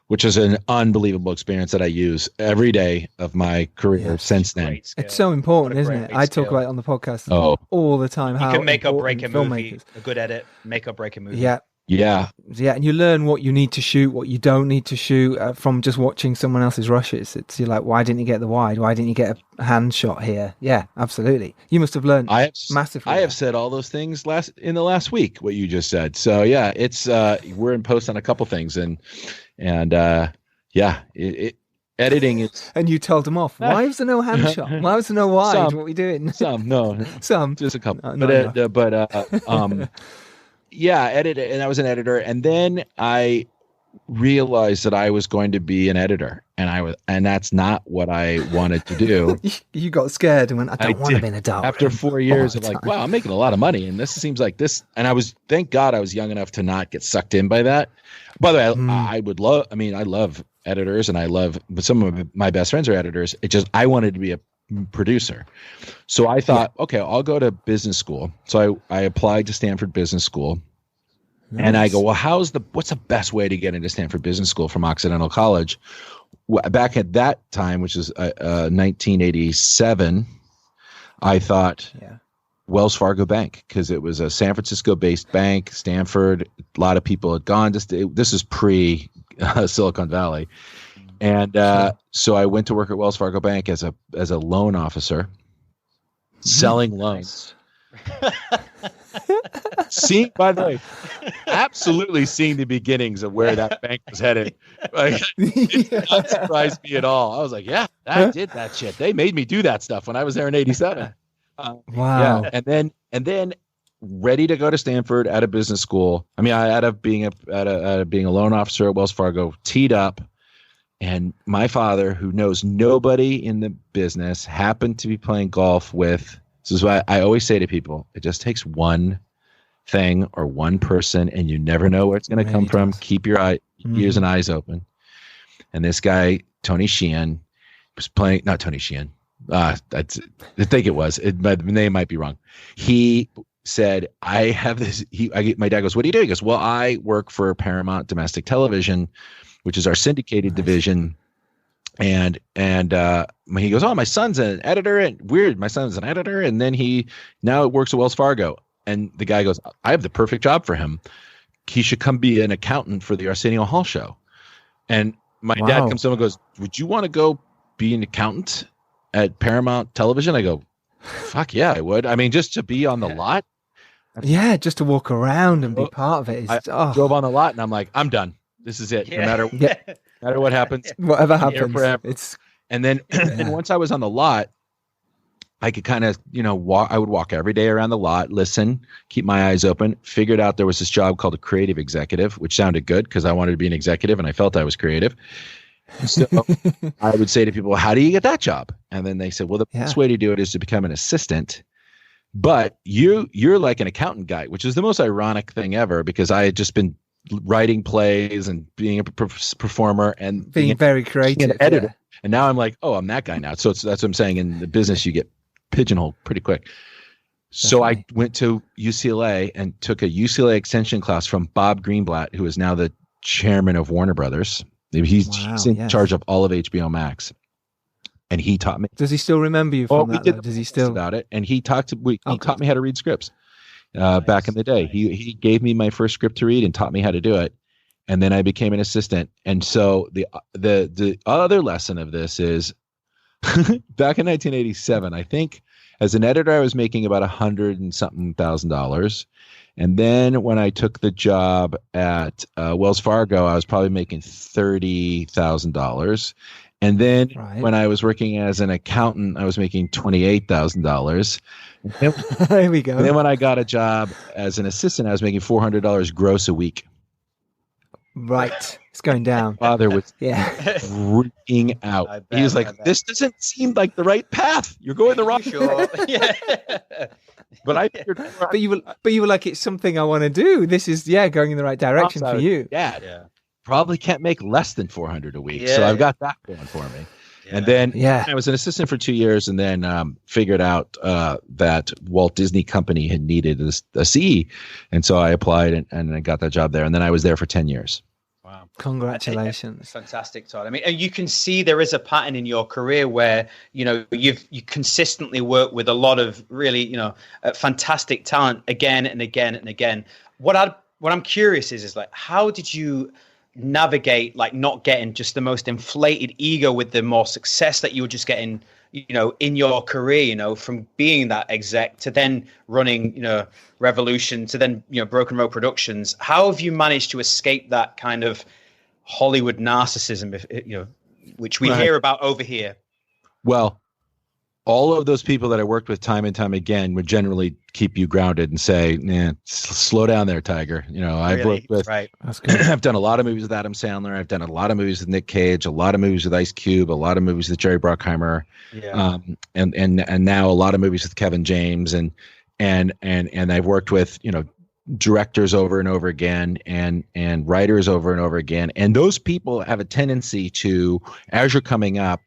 which is an unbelievable experience that I use every day of my career since then. It's so important, isn't it? I talk about it on the podcast all the time. You can make or break a movie. A good edit, make or break a movie. Yeah, and you learn what you need to shoot, what you don't need to shoot from just watching someone else's rushes. You're like, why didn't you get the wide? Why didn't you get a hand shot here? Yeah, absolutely. You must have learned massively. I have said all those things in the last week, what you just said. So yeah, it's we're in post on a couple things, and editing is. And you told them off. Why was there no hand shot? Why was there no wide? What are we doing? Some just a couple. Yeah, edited, and I was an editor, and then I realized that I was going to be an editor, and that's not what I wanted to do. You got scared and went, I don't want to be an adult. After 4 years of like, wow, I'm making a lot of money, and this seems like this. And thank God I was young enough to not get sucked in by that. By the way, I love editors, and but some of my best friends are editors. I wanted to be a producer. So I thought, okay, I'll go to business school. So I applied to Stanford Business School. Nice. And I go, well, what's the best way to get into Stanford Business School from Occidental College? Back at that time, which is 1987, I thought Wells Fargo Bank, because it was a San Francisco-based bank, Stanford. A lot of people had gone. This is pre Silicon Valley. And so I went to work at Wells Fargo Bank as a loan officer, selling loans. Absolutely seeing the beginnings of where that bank was headed. Like, it did not surprise me at all. I was like, yeah, I did that shit. They made me do that stuff when I was there in '87. Wow. Yeah, and then ready to go to Stanford at a business school. I mean, out of being a loan officer at Wells Fargo, teed up. And my father, who knows nobody in the business, happened to be playing golf with. This is why I always say to people, it just takes one thing or one person, and you never know where it's going to come from. Keep your ears and eyes open. And this guy, Tony Sheehan, was playing. Not Tony Sheehan. I think it was. The name might be wrong. He said, I have this. My dad goes, what do you do? He goes, well, I work for Paramount Domestic Television, which is our syndicated division. And he goes, oh, my son's an editor, and weird. My son's an editor. And then he now works at Wells Fargo. And the guy goes, I have the perfect job for him. He should come be an accountant for the Arsenio Hall show. And my dad comes to him and goes, would you want to go be an accountant at Paramount Television? I go, fuck yeah, I would. I mean, just to be on the lot. Yeah, just to walk around and be part of it. I drove on the lot and I'm like, I'm done. This is it. No matter what happens. Whatever happens. And then and once I was on the lot, I could kind of, walk. I would walk every day around the lot, listen, keep my eyes open. Figured out there was this job called a creative executive, which sounded good because I wanted to be an executive and I felt I was creative. So I would say to people, well, how do you get that job? And then they said, well, the best way to do it is to become an assistant. But you're like an accountant guy, which is the most ironic thing ever because I had just been writing plays and being a performer and being very creative, an editor. Yeah. And now I'm like, oh, I'm that guy now. So that's what I'm saying. In the business, you get pigeonholed pretty quick. So I went to UCLA and took a UCLA extension class from Bob Greenblatt, who is now the chairman of Warner Brothers. He's in charge of all of HBO Max. And he taught me. Does he still remember you from that? Does he still about it? And he taught me how to read scripts back in the day. He gave me my first script to read and taught me how to do it. And then I became an assistant. And so the other lesson of this is back in 1987, I think as an editor, I was making about $100 and something thousand. And then when I took the job at Wells Fargo, I was probably making $30,000. And then when I was working as an accountant, I was making $28,000. There we go. And then when I got a job as an assistant, I was making $400 gross a week. Right. It's going down. Father was freaking out. He was like, this doesn't seem like the right path. You're going the wrong way. Yeah. But I figured but you were like, it's something I want to do. This is going in the right direction for you. Yeah. Probably can't make less than $400 a week. So I've got that going for me. Yeah. And then I was an assistant for 2 years and then figured out that Walt Disney Company had needed a CE. And so I applied and I got that job there. And then I was there for 10 years. Wow. Congratulations. Fantastic, Todd. I mean, and you can see there is a pattern in your career where, you consistently work with a lot of really, fantastic talent again and again and again. What I'm curious is like, how did you navigate like not getting just the most inflated ego with the more success that you were just getting in your career, from being that exec to then running Revolution to then Broken Road Productions? How have you managed to escape that kind of Hollywood narcissism, which we hear about over here? Well, all of those people that I worked with time and time again would generally keep you grounded and say, slow down there, Tiger. I've worked with, That's good. I've done a lot of movies with Adam Sandler. I've done a lot of movies with Nick Cage, a lot of movies with Ice Cube, a lot of movies with Jerry Bruckheimer. Yeah. And now a lot of movies with Kevin James and I've worked with, directors over and over again and writers over and over again. And those people have a tendency to, as you're coming up,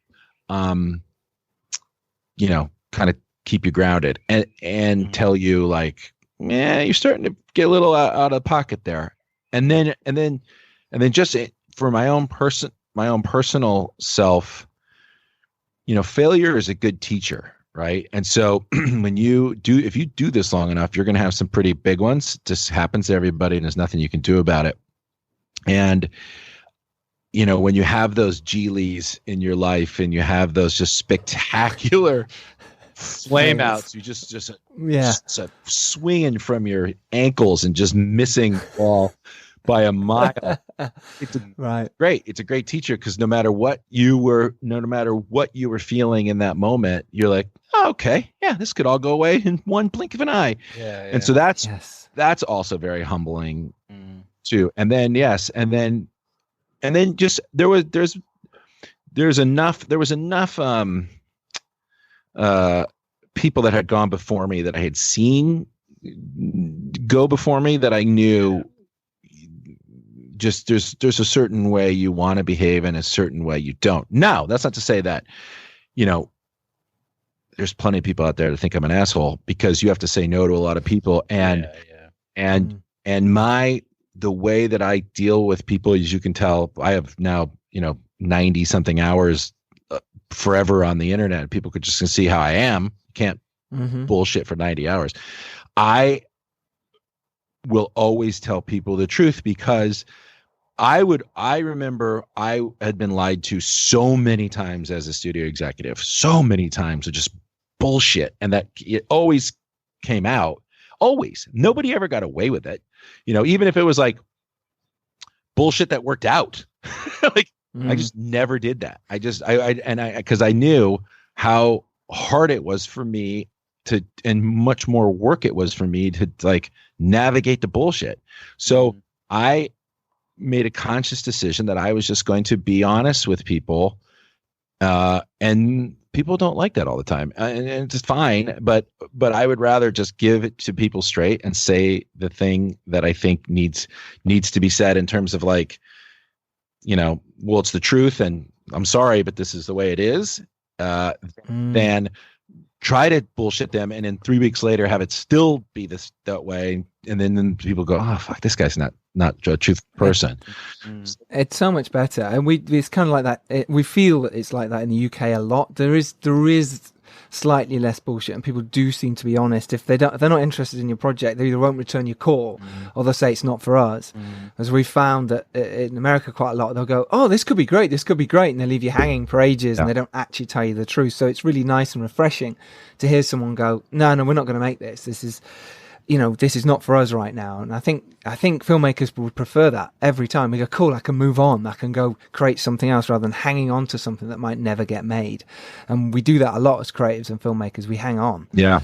kind of keep you grounded and tell you like, you're starting to get a little out of pocket there. And then just for my own personal self, failure is a good teacher. Right. And so if you do this long enough, you're going to have some pretty big ones. It just happens to everybody and there's nothing you can do about it. And, when you have those Geelys in your life and you have those just spectacular flame outs, you just swinging from your ankles and just missing the ball by a mile. It's great. It's a great teacher because no matter what you were feeling in that moment, you're like, oh, okay, yeah, this could all go away in one blink of an eye. Yeah. And so that's also very humbling too. And then just there was enough people that had gone before me that I had seen go before me that I knew just there's a certain way you want to behave and a certain way you don't. Now, that's not to say that, there's plenty of people out there that think I'm an asshole because you have to say no to a lot of people. And the way that I deal with people, as you can tell, I have now, 90 something hours forever on the internet. People could just see how I am. Can't bullshit for 90 hours. I will always tell people the truth because I remember I had been lied to so many times as a studio executive, so many times of just bullshit. And that it always came out. Always. Nobody ever got away with it. Even if it was like bullshit that worked out, like I just never did that. Because I knew how hard it was for me to, and much more work it was for me to like navigate the bullshit. So I made a conscious decision that I was just going to be honest with people, and people don't like that all the time, and it's fine. But I would rather just give it to people straight and say the thing that I think needs to be said in terms of like, well, it's the truth, and I'm sorry, but this is the way it is. Than try to bullshit them, and then 3 weeks later have it still be that way, and then people go, oh fuck, this guy's not a truth person. It's so much better, and it's kind of like that. We feel that it's like that in the UK a lot. There is slightly less bullshit, and people do seem to be honest. If they're not interested in your project, they either won't return your call or they'll say it's not for us. As we found that in America quite a lot, they'll go, oh, this could be great, and they leave you hanging for ages, and they don't actually tell you the truth. So it's really nice and refreshing to hear someone go, no, we're not going to make this. This is this is not for us right now. And I think filmmakers would prefer that every time. We go, cool, I can move on. I can go create something else rather than hanging on to something that might never get made. And we do that a lot as creatives and filmmakers. We hang on. Yeah.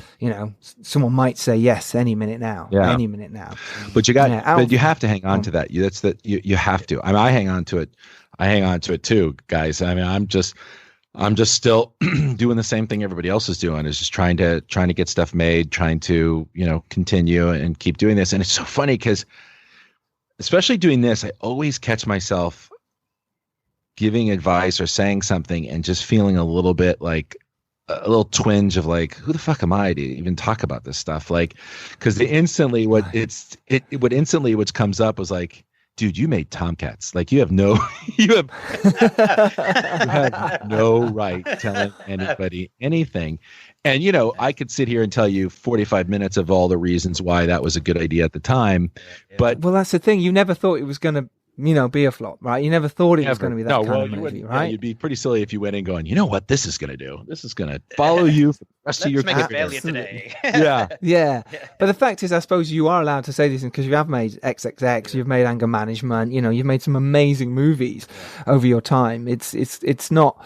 Someone might say yes any minute now. Yeah. Any minute now. But but you have to hang on to that. You have to. I hang on to it. I hang on to it too, guys. I mean, I'm just still doing the same thing everybody else is doing, is just trying to get stuff made, trying to, continue and keep doing this. And it's so funny because especially doing this, I always catch myself giving advice or saying something and just feeling a little bit like a little twinge of like, who the fuck am I to even talk about this stuff? Like, because what comes up was like, dude, you made Tomcats. Like you have no right telling anybody anything. And, I could sit here and tell you 45 minutes of all the reasons why that was a good idea at the time. But well, that's the thing. You never thought it was going to, be a flop, right? You never thought it was going to be that kind of movie, right? You'd be pretty silly if you went in going, you know what this is going to do? This is going to follow you for the rest of your career. Let's make a failure today. Yeah. But the fact is, I suppose you are allowed to say these things because you have made XXX, you've made Anger Management, you've made some amazing movies over your time. It's not...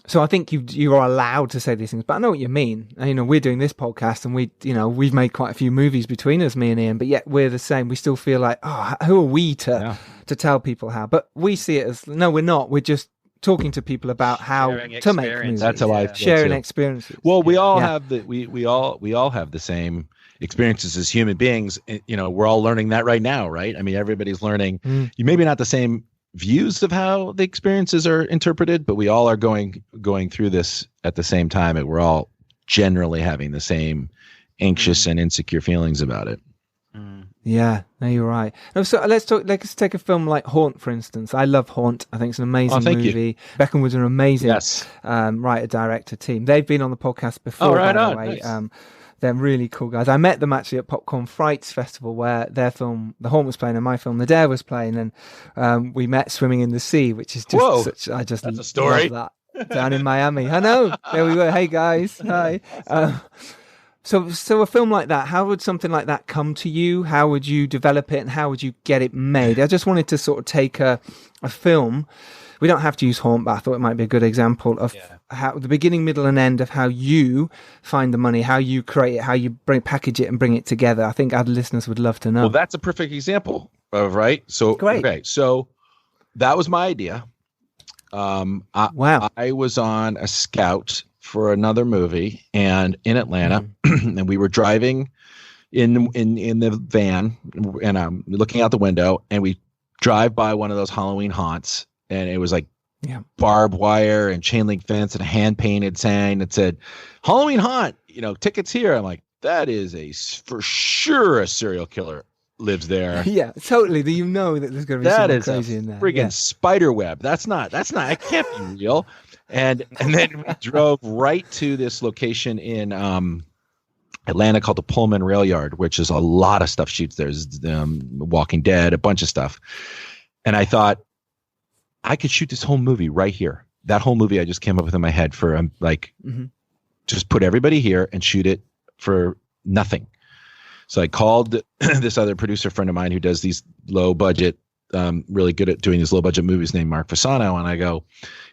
So I think you are allowed to say these things, but I know what you mean. And, we're doing this podcast, and we've made quite a few movies between us, me and Ian, but yet we're the same. We still feel like, oh, who are we to tell people how? But we see it as, no, we're not. We're just talking to people about how to make movies. That's how I feel sharing too. Experiences. Well, we all have we all have the same experiences as human beings. We're all learning that right now, right? I mean, everybody's learning. You maybe not the same views of how the experiences are interpreted, but we all are going through this at the same time, and we're all generally having the same anxious and insecure feelings about it. Yeah, no, you're right. So let's take a film like Haunt, for instance. I love Haunt. I think it's an amazing movie. Beckham was an amazing writer, director team. They've been on the podcast before, by the way. Nice. They're really cool guys. I met them actually at Popcorn Frights Festival, where their film, The Haunt, was playing and my film, The Dare, was playing, and we met swimming in the sea, which is just that's a story. Love that. Down in Miami. I know. There we were. Hey guys. Hi. So a film like that, how would something like that come to you? How would you develop it, and how would you get it made? I just wanted to sort of take a film. We don't have to use Haunt, but I thought it might be a good example of how the beginning, middle, and end of how you find the money, how you create it, how you package it and bring it together. I think our listeners would love to know. Well, that's a perfect example of, right? So, great. Okay, so that was my idea. I was on a scout for another movie and in Atlanta, and we were driving in the van, and I'm looking out the window, and we drive by one of those Halloween haunts. And it was like barbed wire and chain link fence and a hand painted sign that said Halloween haunt, tickets here. I'm like, that is for sure a serial killer lives there. Yeah, totally. That there's going to be something crazy in there. Friggin' spider web. That's not. It can't be real. And then we drove right to this location in Atlanta called the Pullman Rail Yard, which is a lot of stuff shoots there. There's Walking Dead, a bunch of stuff. And I thought, I could shoot this whole movie right here. That whole movie I just came up with in my head for just put everybody here and shoot it for nothing. So I called this other producer friend of mine who does these low budget really good at doing these low budget movies named Mark Fasano. And I go,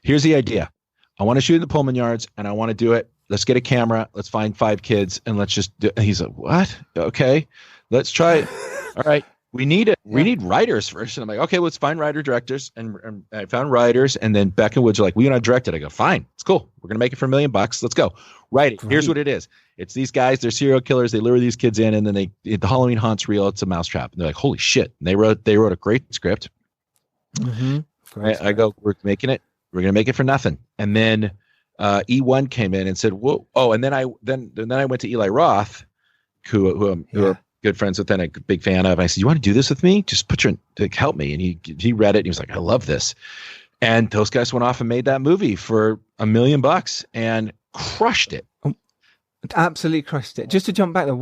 here's the idea. I want to shoot in the Pullman Yards and I want to do it. Let's get a camera. Let's find 5 kids and let's just do it. And he's like, what? Okay, let's try it. All right. We need it. Yeah. We need writers first. And I'm like, okay, let's find writer directors. And I found writers. And then Beck and Woods are like, we want to direct it. I go, fine. It's cool. We're going to make it for $1 million. Let's go. Write it. Great. Here's what it is. It's these guys. They're serial killers. They lure these kids in. And then the Halloween Haunt's real. It's a mousetrap. And they're like, holy shit. And they wrote a great script. Mm-hmm. I go, we're making it. We're going to make it for nothing. And then E1 came in and said, whoa. Oh, and then I went to Eli Roth, who are good friends with and a big fan of. And I said, you want to do this with me? Just help me. And he read it. And he was like, I love this. And those guys went off and made that movie for $1 million and crushed it. Absolutely crushed it. Just to jump back there,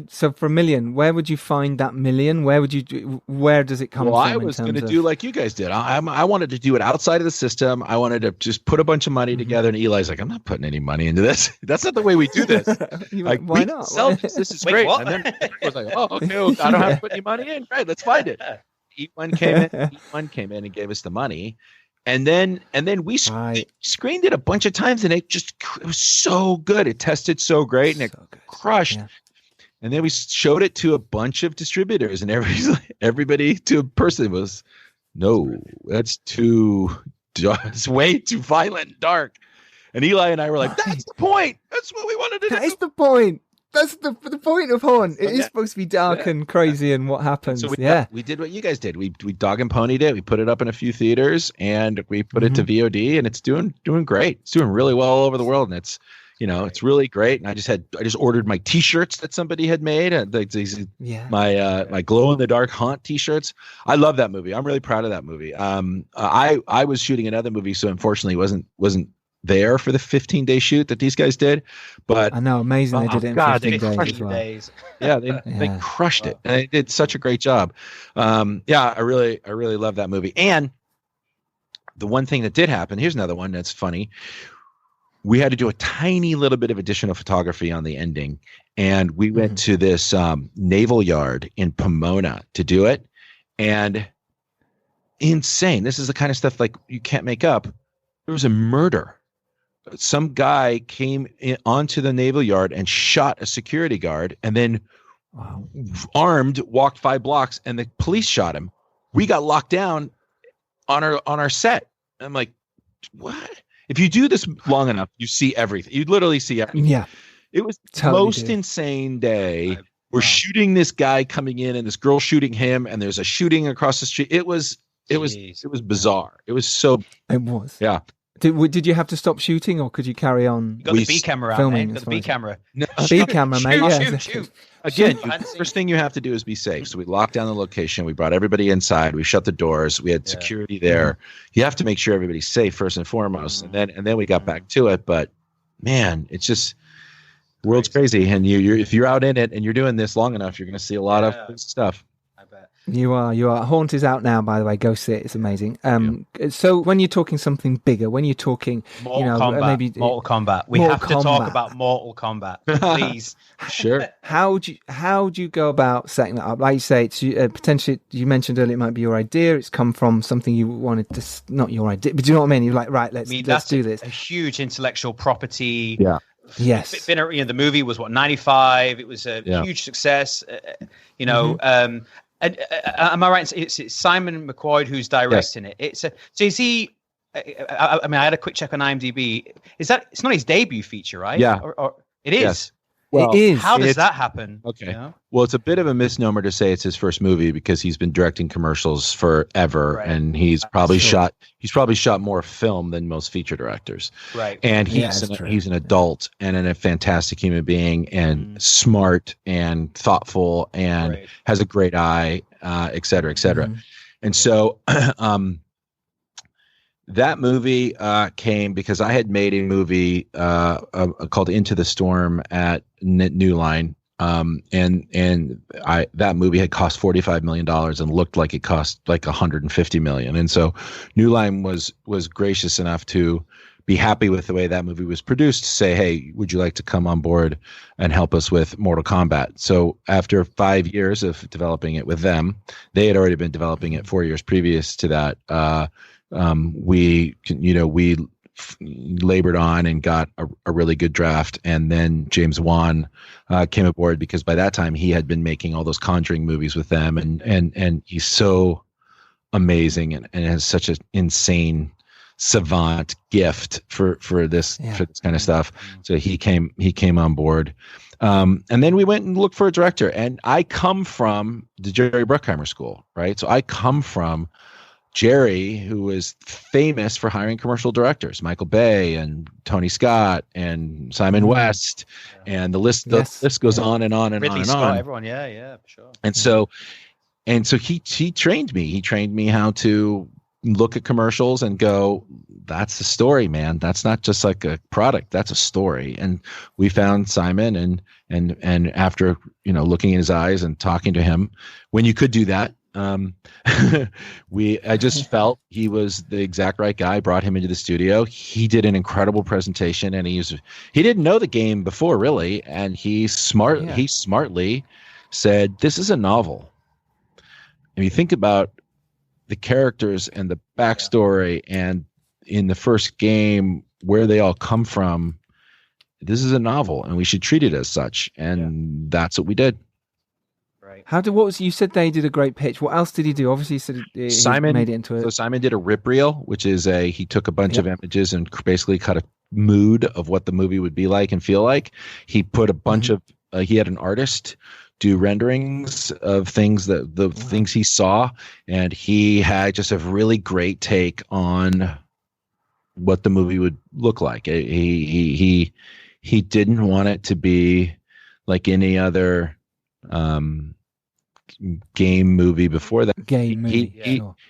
so for $1 million, where would you find that $1 million? Where does it come from? Well, I was going to do like you guys did. I wanted to do it outside of the system. I wanted to just put a bunch of money together. And Eli's like, I'm not putting any money into this. That's not the way we do this. Like, why not? This is great. What? And then I was like, oh, okay, well, I don't have to put any money in. Great, let's find it. E1 came in and gave us the money. And then we screened it a bunch of times, and it was so good. It tested so great, and it crushed. Yeah. And then we showed it to a bunch of distributors, and everybody to a person was, no, that's it's way too violent and dark. And Eli and I were like, that's the point. That's what we wanted to do. That is the point. That's the point of Haunt. It is supposed to be dark and crazy and what happens. So we did what you guys did. We dog and ponied it. We put it up in a few theaters and we put it to VOD, and it's doing great. It's doing really well all over the world, and it's it's really great. And I just ordered my T-shirts that somebody had made, my glow in the dark Haunt T-shirts. I love that movie. I'm really proud of that movie. I was shooting another movie, so unfortunately wasn't there for the 15-day shoot that these guys did, but I know, amazing they did it in 15 days. Yeah, they crushed it, and they did such a great job. I really love that movie. And the one thing that did happen, here's another one that's funny. We had to do a tiny little bit of additional photography on the ending, and we went to this naval yard in Pomona to do it, and insane. This is the kind of stuff like you can't make up. There was a murder. Some guy came onto the naval yard and shot a security guard, and then armed walked 5 blocks, and the police shot him. We got locked down on our set. I'm like, what? If you do this long enough, you see everything. You literally see everything. Yeah. It was the most insane day. We're shooting this guy coming in, and this girl shooting him, and there's a shooting across the street. It was bizarre. It was so. It was. Yeah. Did you have to stop shooting, or could you carry on? You got the B camera out, man. Got the B camera. No, B camera, mate. Shoot. Again, the first thing you have to do is be safe. So we locked down the location. We brought everybody inside. We shut the doors. We had security there. You have to make sure everybody's safe first and foremost, and then we got back to it. But man, it's just the world's crazy, and if you're out in it and you're doing this long enough, you're going to see a lot of stuff. You are. Haunt is out now, by the way. Go see it. It's amazing. So when you're talking something bigger, when you're talking, Mortal Kombat. We have to talk about Mortal Kombat, please. Sure. How do you go about setting that up? Like you say, it's potentially. You mentioned earlier, it might be your idea. It's come from something you wanted to. Not your idea, but do you know what I mean? You're like, right, let's do this. A huge intellectual property. Yeah. Yes. The movie was 95. It was a huge success. And am I right? It's Simon McQuoid who's directing it. So is he? I had a quick check on IMDb. It's not his debut feature, right? Yeah, or it is. Yes. Well, it is. How does that happen? Okay. Well, it's a bit of a misnomer to say it's his first movie because he's been directing commercials forever, and he's probably shot more film than most feature directors. Right. And he's an adult and a fantastic human being, and smart and thoughtful, and has a great eye, et cetera, et cetera. And so, that movie came because I had made a movie called Into the Storm at New Line, and that movie had cost $45 million and looked like it cost like $150 million. And so New Line was gracious enough to be happy with the way that movie was produced to say, hey, would you like to come on board and help us with Mortal Kombat? So after 5 years of developing it with them, they had already been developing it 4 years previous to that. We labored on and got a really good draft. And then James Wan came aboard because by that time he had been making all those Conjuring movies with them. And he's so amazing and has such an insane savant gift for this kind of stuff. So he came on board. And then we went and looked for a director. And I come from the Jerry Bruckheimer School, right? So I come from Jerry, who was famous for hiring commercial directors, Michael Bay and Tony Scott and Simon West, and the list goes on and on and Ridley on and Scott, on. everyone, for sure. And so he trained me. He trained me how to look at commercials and go, that's the story, man. That's not just like a product. That's a story. And we found Simon and after, looking in his eyes and talking to him, when you could do that, I just felt he was the exact right guy, brought him into the studio. He did an incredible presentation and he didn't know the game before really. And he smartly said, this is a novel. And you think about the characters and the backstory and in the first game, where they all come from, this is a novel and we should treat it as such. And that's what we did. You said they did a great pitch. What else did he do? Obviously, he made it into it. So Simon did a rip reel, which is he took a bunch of images and basically cut a mood of what the movie would be like and feel like. He put a bunch of, he had an artist do renderings of things things he saw. And he had just a really great take on what the movie would look like. He didn't want it to be like any other, game movie before that.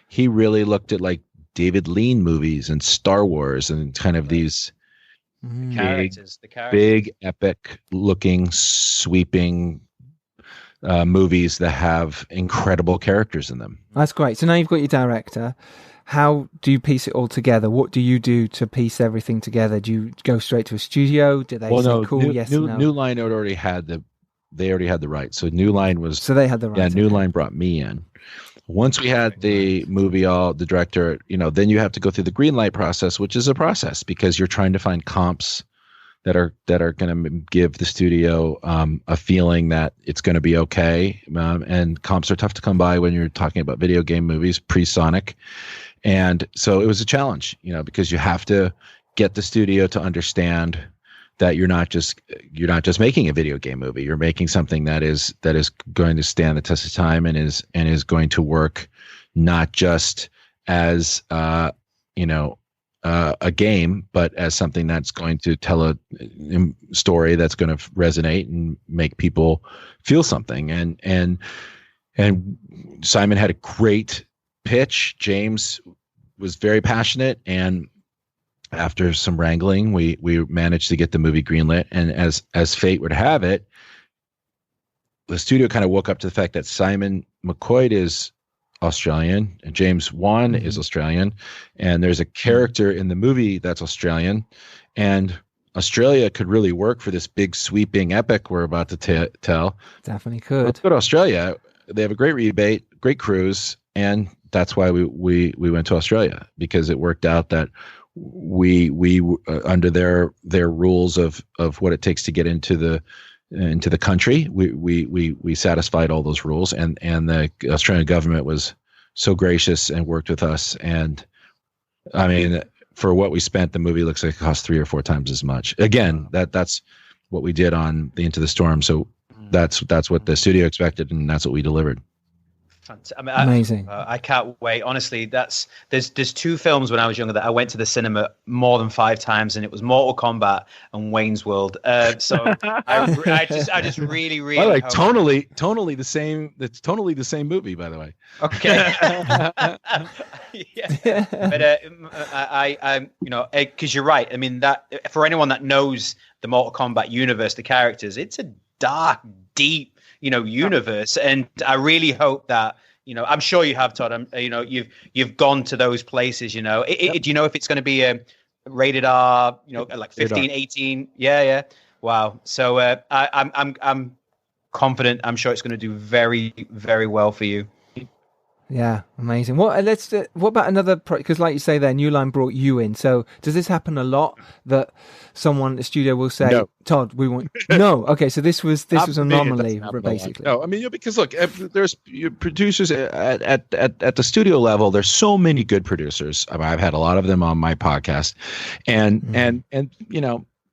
He really looked at like David Lean movies and Star Wars and kind of these big epic looking sweeping movies that have incredible characters in them. That's great. So now you've got your director. How do you piece it all together? What do you do to piece everything together? Do you go straight to a studio? Do they say cool? New Line already had the rights. So New Line was... So they had the rights. Yeah, New Line brought me in. Once we had the movie, the director, then you have to go through the green light process, which is a process because you're trying to find comps that are going to give the studio a feeling that it's going to be okay. And comps are tough to come by when you're talking about video game movies, pre-Sonic. And so it was a challenge, because you have to get the studio to understand that you're not just making a video game movie. You're making something that is going to stand the test of time and is going to work not just as a game, but as something that's going to tell a story that's going to resonate and make people feel something. And Simon had a great pitch. James was very passionate, and after some wrangling, we managed to get the movie greenlit. And as fate would have it, the studio kind of woke up to the fact that Simon McCoy is Australian and James Wan is Australian, and there's a character in the movie that's Australian, and Australia could really work for this big sweeping epic we're about to tell. Definitely could. Let's go to Australia. They have a great rebate, great cruise, and that's why we went to Australia, because it worked out that we under their rules of what it takes to get into the country, we satisfied all those rules, and the Australian government was so gracious and worked with us. And I mean, for what we spent, the movie looks like it cost 3 or 4 times as much. Again, that's what we did on the Into the Storm. So that's what the studio expected, and that's what we delivered. Amazing. I can't wait. Honestly, there's 2 films when I was younger that I went to the cinema more than 5 times, and it was Mortal Kombat and Wayne's World. So I just really like tonally the same. It's totally the same movie, by the way. Okay. Yeah. But because you're right. I mean, that for anyone that knows the Mortal Kombat universe, the characters, it's a dark, deep, universe. And I really hope that, I'm sure you have, Todd, you've gone to those places, do you know if it's going to be rated R, like 15, 18. Yeah. Wow. So I'm confident. I'm sure it's going to do very, very well for you. Yeah, amazing. What about another? Because, like you say, there, New Line brought you in. So, does this happen a lot that someone at the studio will say, No. "Todd, we want"? No. Okay, so this was an anomaly, basically. No, I mean, because look, there's producers at the studio level. There's so many good producers. I've had a lot of them on my podcast, and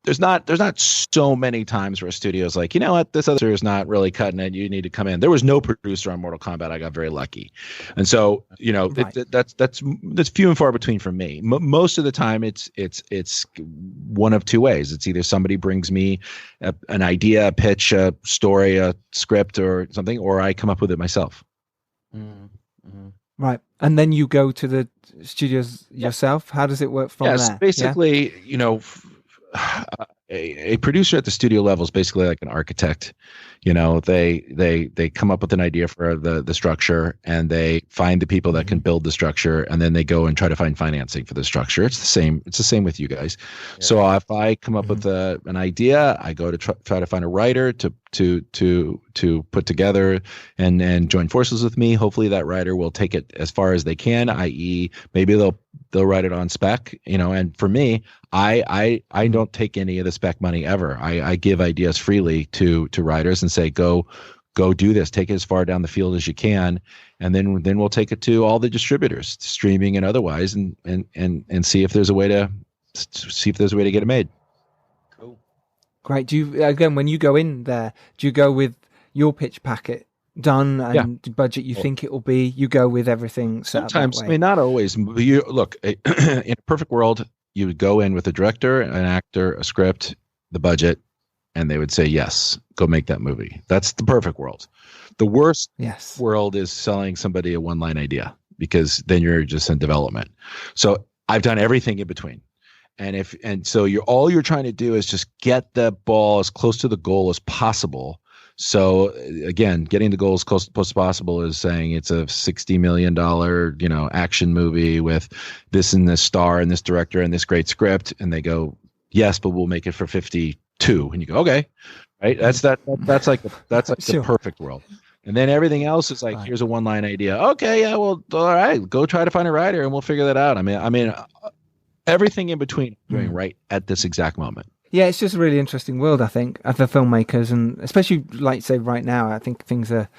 there's not so many times where a studio's like, you know what, this other is not really cutting it. You need to come in. There was no producer on Mortal Kombat. I got very lucky, and so right. that's few and far between for me. Most of the time, it's one of two ways. It's either somebody brings me an idea, a pitch, a story, a script, or something, or I come up with it myself. Mm-hmm. Right, and then you go to the studios yourself. How does it work from there? Yes, basically, a producer at the studio level is basically like an architect. They come up with an idea for the structure, and they find the people that can build the structure, and then they go and try to find financing for the structure. It's the same with you guys. Yeah. So if I come up with an idea, I go to try to find a writer to put together and join forces with me. Hopefully that writer will take it as far as they can, i.e. maybe they'll write it on spec, and for me, I don't take any of the spec money ever. I give ideas freely to writers and say, go do this, take it as far down the field as you can, and then we'll take it to all the distributors, streaming and otherwise, and see if there's a way to get it made. Cool. Great. Do you, again, when you go in there, do you go with your pitch packet done and the budget you think it will be? You go with everything set sometimes up that way? I mean, not always. You look, in a perfect world, you would go in with a director, an actor, a script, the budget, and they would say, yes, go make that movie. That's the perfect world. The worst world is selling somebody a one-line idea, because then you're just in development. So I've done everything in between. And so all you're trying to do is just get the ball as close to the goal as possible. So again, getting the goal as close as possible is saying it's a $60 million, action movie with this and this star and this director and this great script. And they go, yes, but we'll make it for 52. And you go, okay, right. That's like the perfect world. And then everything else is like, here's a one-line idea. Okay. Yeah. Well, all right, go try to find a writer and we'll figure that out. I mean, everything in between doing right at this exact moment. Yeah, it's just a really interesting world, I think, for filmmakers, and especially, like say, right now, I think things are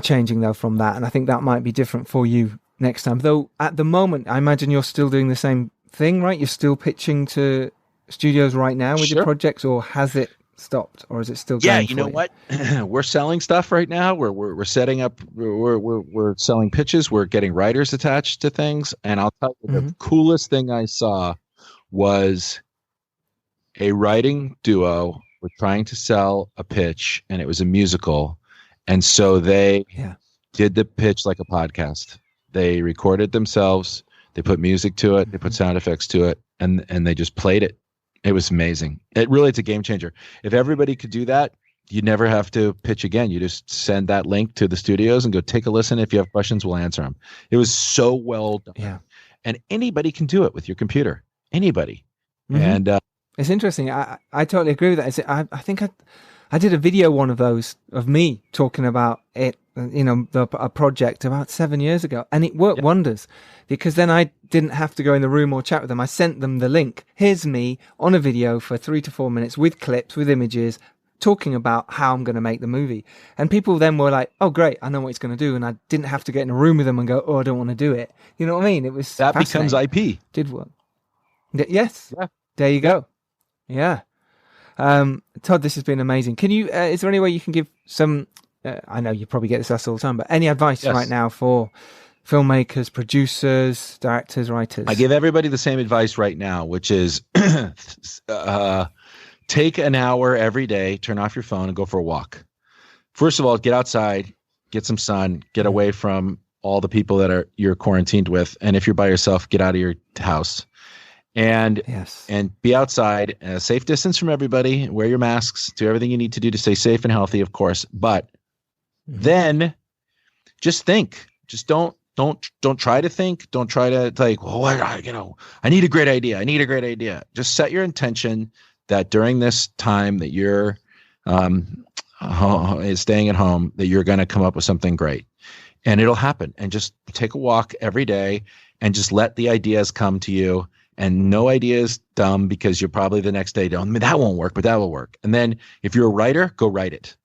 changing though from that, and I think that might be different for you next time. Though at the moment, I imagine you're still doing the same thing, right? You're still pitching to studios right now with your projects, or has it stopped, or is it still going? Yeah, you know what? We're selling stuff right now. We're setting up. We're selling pitches. We're getting writers attached to things, and I'll tell you, the coolest thing I saw was a writing duo were trying to sell a pitch, and it was a musical. And so they did the pitch like a podcast. They recorded themselves. They put music to it. They put sound effects to it, and they just played it. It was amazing. It's a game changer. If everybody could do that, you never have to pitch again. You just send that link to the studios and go take a listen. If you have questions, we'll answer them. It was so well done. Yeah. And anybody can do it with your computer. Anybody. And it's interesting. I totally agree with that. I think I did a video, one of those, of me talking about it, a project about 7 years ago, and it worked wonders, because then I didn't have to go in the room or chat with them. I sent them the link. Here's me on a video for 3 to 4 minutes with clips, with images, talking about how I'm going to make the movie. And people then were like, oh, great, I know what he's going to do. And I didn't have to get in a room with them and go, oh, I don't want to do it. You know what I mean? It was that becomes IP. Did work. Yes. Yeah. There you go. Yeah. Todd, this has been amazing. Can you, is there any way you can give some, I know you probably get this asked all the time, but any advice right now for filmmakers, producers, directors, writers? I give everybody the same advice right now, which is take an hour every day, turn off your phone and go for a walk. First of all, get outside, get some sun, get away from all the people that you're quarantined with. And if you're by yourself, get out of your house. And be outside, a safe distance from everybody, wear your masks, do everything you need to do to stay safe and healthy, of course. But then just think, just don't Don't try to think. Don't try to like, well, I need a great idea. I need a great idea. Just set your intention that during this time that you're staying at home, that you're going to come up with something great, and it'll happen. And just take a walk every day and just let the ideas come to you. And no idea is dumb, because you're probably the next day doing, that won't work, but that will work. And then if you're a writer, go write it.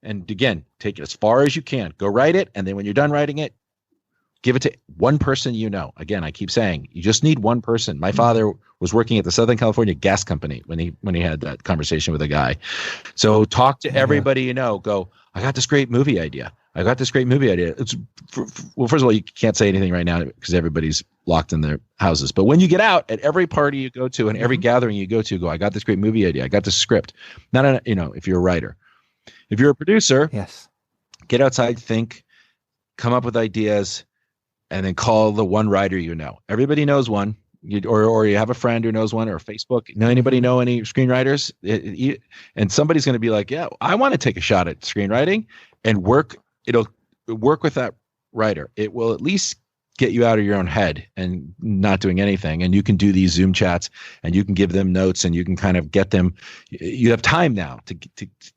And again, take it as far as you can. Go write it. And then when you're done writing it, give it to one person you know. Again, I keep saying, you just need one person. My father was working at the Southern California Gas Company when he had that conversation with a guy. So talk to everybody you know. Go, I got this great movie idea. Well, first of all, you can't say anything right now because everybody's locked in their houses. But when you get out, at every party you go to and every gathering you go to, go, I got this great movie idea. I got this script. If you're a writer. If you're a producer, yes, get outside, think, come up with ideas, and then call the one writer you know. Everybody knows one, or you have a friend who knows one, or Facebook. Anybody know any screenwriters? And somebody's going to be like, yeah, I want to take a shot at screenwriting and work. It'll work with that writer. It will at least get you out of your own head and not doing anything. And you can do these Zoom chats and you can give them notes and you can kind of get them. You have time now to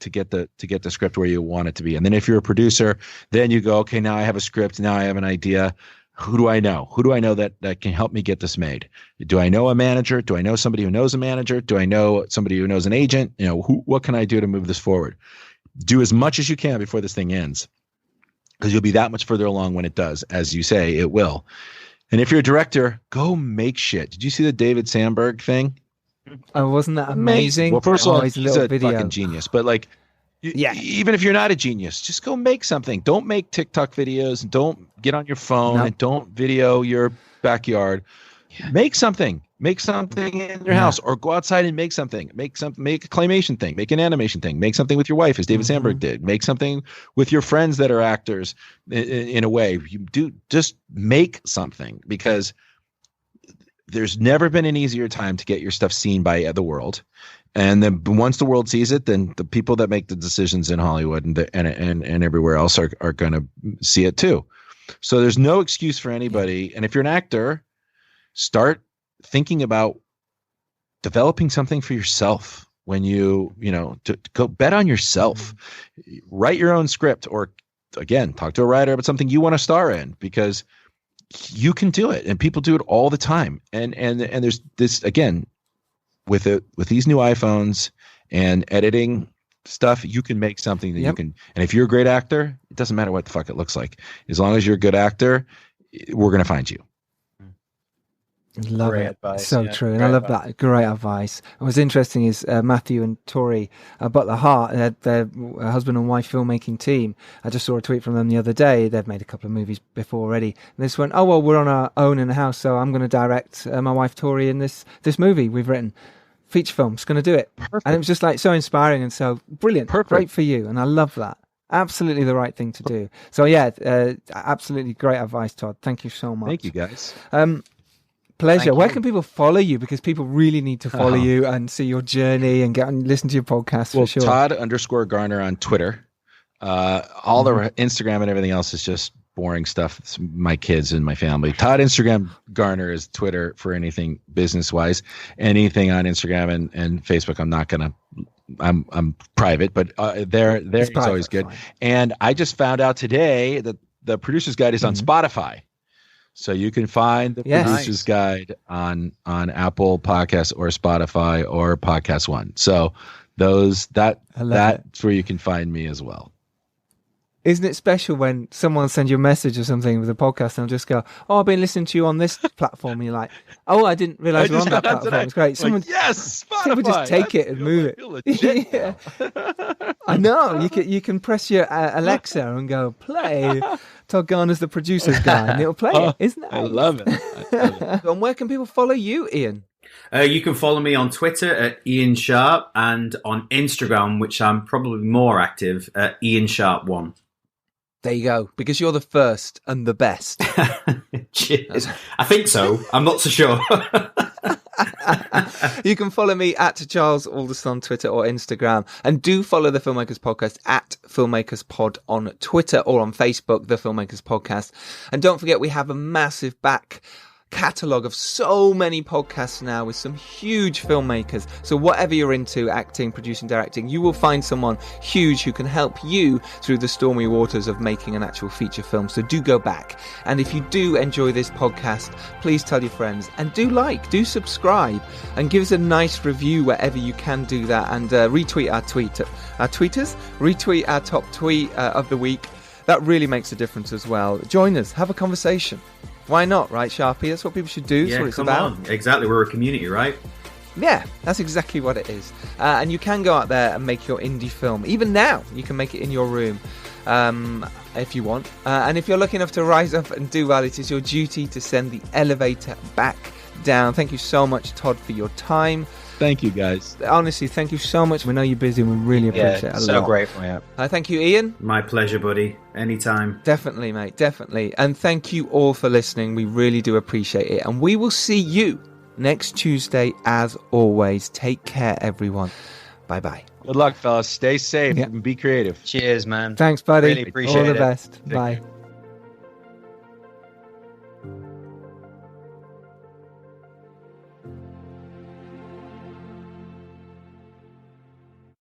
get the script where you want it to be. And then if you're a producer, then you go, okay, now I have a script. Now I have an idea. Who do I know? Who do I know that can help me get this made? Do I know a manager? Do I know somebody who knows a manager? Do I know somebody who knows an agent? What can I do to move this forward? Do as much as you can before this thing ends, because you'll be that much further along when it does, as you say it will. And if you're a director, go make shit. Did you see the David Sandberg thing? Oh, wasn't that amazing? Well, first of all, he's a fucking genius. But like, even if you're not a genius, just go make something. Don't make TikTok videos. Don't get on your phone and don't video your backyard. Yeah. Make something. Make something in your house, or go outside and make something. Make a claymation thing. Make an animation thing. Make something with your wife, as David Sandberg did. Make something with your friends that are actors. In a way, just make something, because there's never been an easier time to get your stuff seen by the world. And then once the world sees it, then the people that make the decisions in Hollywood and everywhere else are going to see it too. So there's no excuse for anybody. And if you're an actor, start thinking about developing something for yourself. When to go bet on yourself, write your own script, or again, talk to a writer about something you want to star in, because you can do it and people do it all the time. And there's this, again, with these new iPhones and editing stuff, you can make something that you can. And if you're a great actor, it doesn't matter what the fuck it looks like. As long as you're a good actor, we're going to find you. Love great it. Advice, so true. And I love that. Great advice. And what's interesting is Matthew and Tori Butler Hart, their husband and wife filmmaking team. I just saw a tweet from them the other day. They've made a couple of movies before already. And this went, we're on our own in the house, so I'm going to direct my wife Tori in this movie we've written. Feature film. It's going to do it. Perfect. And it was just like so inspiring and so brilliant. Perfect. Great for you. And I love that. Absolutely the right thing to do. So absolutely great advice, Todd. Thank you so much. Thank you, guys. Pleasure. Where can people follow you? Because people really need to follow you and see your journey and get and listen to your podcast for sure. Todd_Garner on Twitter. All the Instagram and everything else is just boring stuff. It's my kids and my family. Todd Instagram Garner is Twitter for anything business wise. Anything on Instagram and Facebook, I'm not gonna. I'm private, but there it's always good. Fine. And I just found out today that the Producer's Guide is on Spotify. So you can find the Producer's Guide on Apple Podcasts or Spotify or Podcast One. So that's where you can find me as well. Isn't it special when someone sends you a message or something with a podcast and I'll just go, I've been listening to you on this platform. And you're like, I didn't realize we're on that platform. It's great. Someone, yes, Spotify. People just take it and move it. I know. You can press your Alexa and go, play Todd Garner's The Producer's Guide, and it'll play it. Isn't it? I love it. And where can people follow you, Ian? You can follow me on Twitter at Ian Sharp, and on Instagram, which I'm probably more active, at Ian Sharp 1. There you go, because you're the first and the best. Cheers. I think so. I'm not so sure. You can follow me at Giles Alderson on Twitter or Instagram. And do follow the Filmmakers Podcast at Filmmakers Pod on Twitter or on Facebook, the Filmmakers Podcast. And don't forget, we have a massive back catalogue of so many podcasts now with some huge filmmakers. So whatever you're into, acting, producing, directing, you will find someone huge who can help you through the stormy waters of making an actual feature film. So do go back. And if you do enjoy this podcast, please tell your friends, and do subscribe, and give us a nice review wherever you can do that, and retweet our tweeters, retweet our top tweet of the week. That really makes a difference as well. Join us, have a conversation. Why not, right, Sharpie? That's what people should do. That's what it's about. On. Exactly, we're a community, right? Yeah, that's exactly what it is. And you can go out there and make your indie film. Even now, you can make it in your room if you want. And if you're lucky enough to rise up and do well, it is your duty to send the elevator back down. Thank you so much, Todd, for your time. Thank you, guys. Honestly, thank you so much. We know you're busy and we really appreciate it a lot. So grateful, yeah. Thank you, Ian. My pleasure, buddy. Anytime. Definitely, mate. Definitely. And thank you all for listening. We really do appreciate it. And we will see you next Tuesday, as always. Take care, everyone. Bye-bye. Good luck, fellas. Stay safe and be creative. Cheers, man. Thanks, buddy. Really appreciate it. All the best. Bye.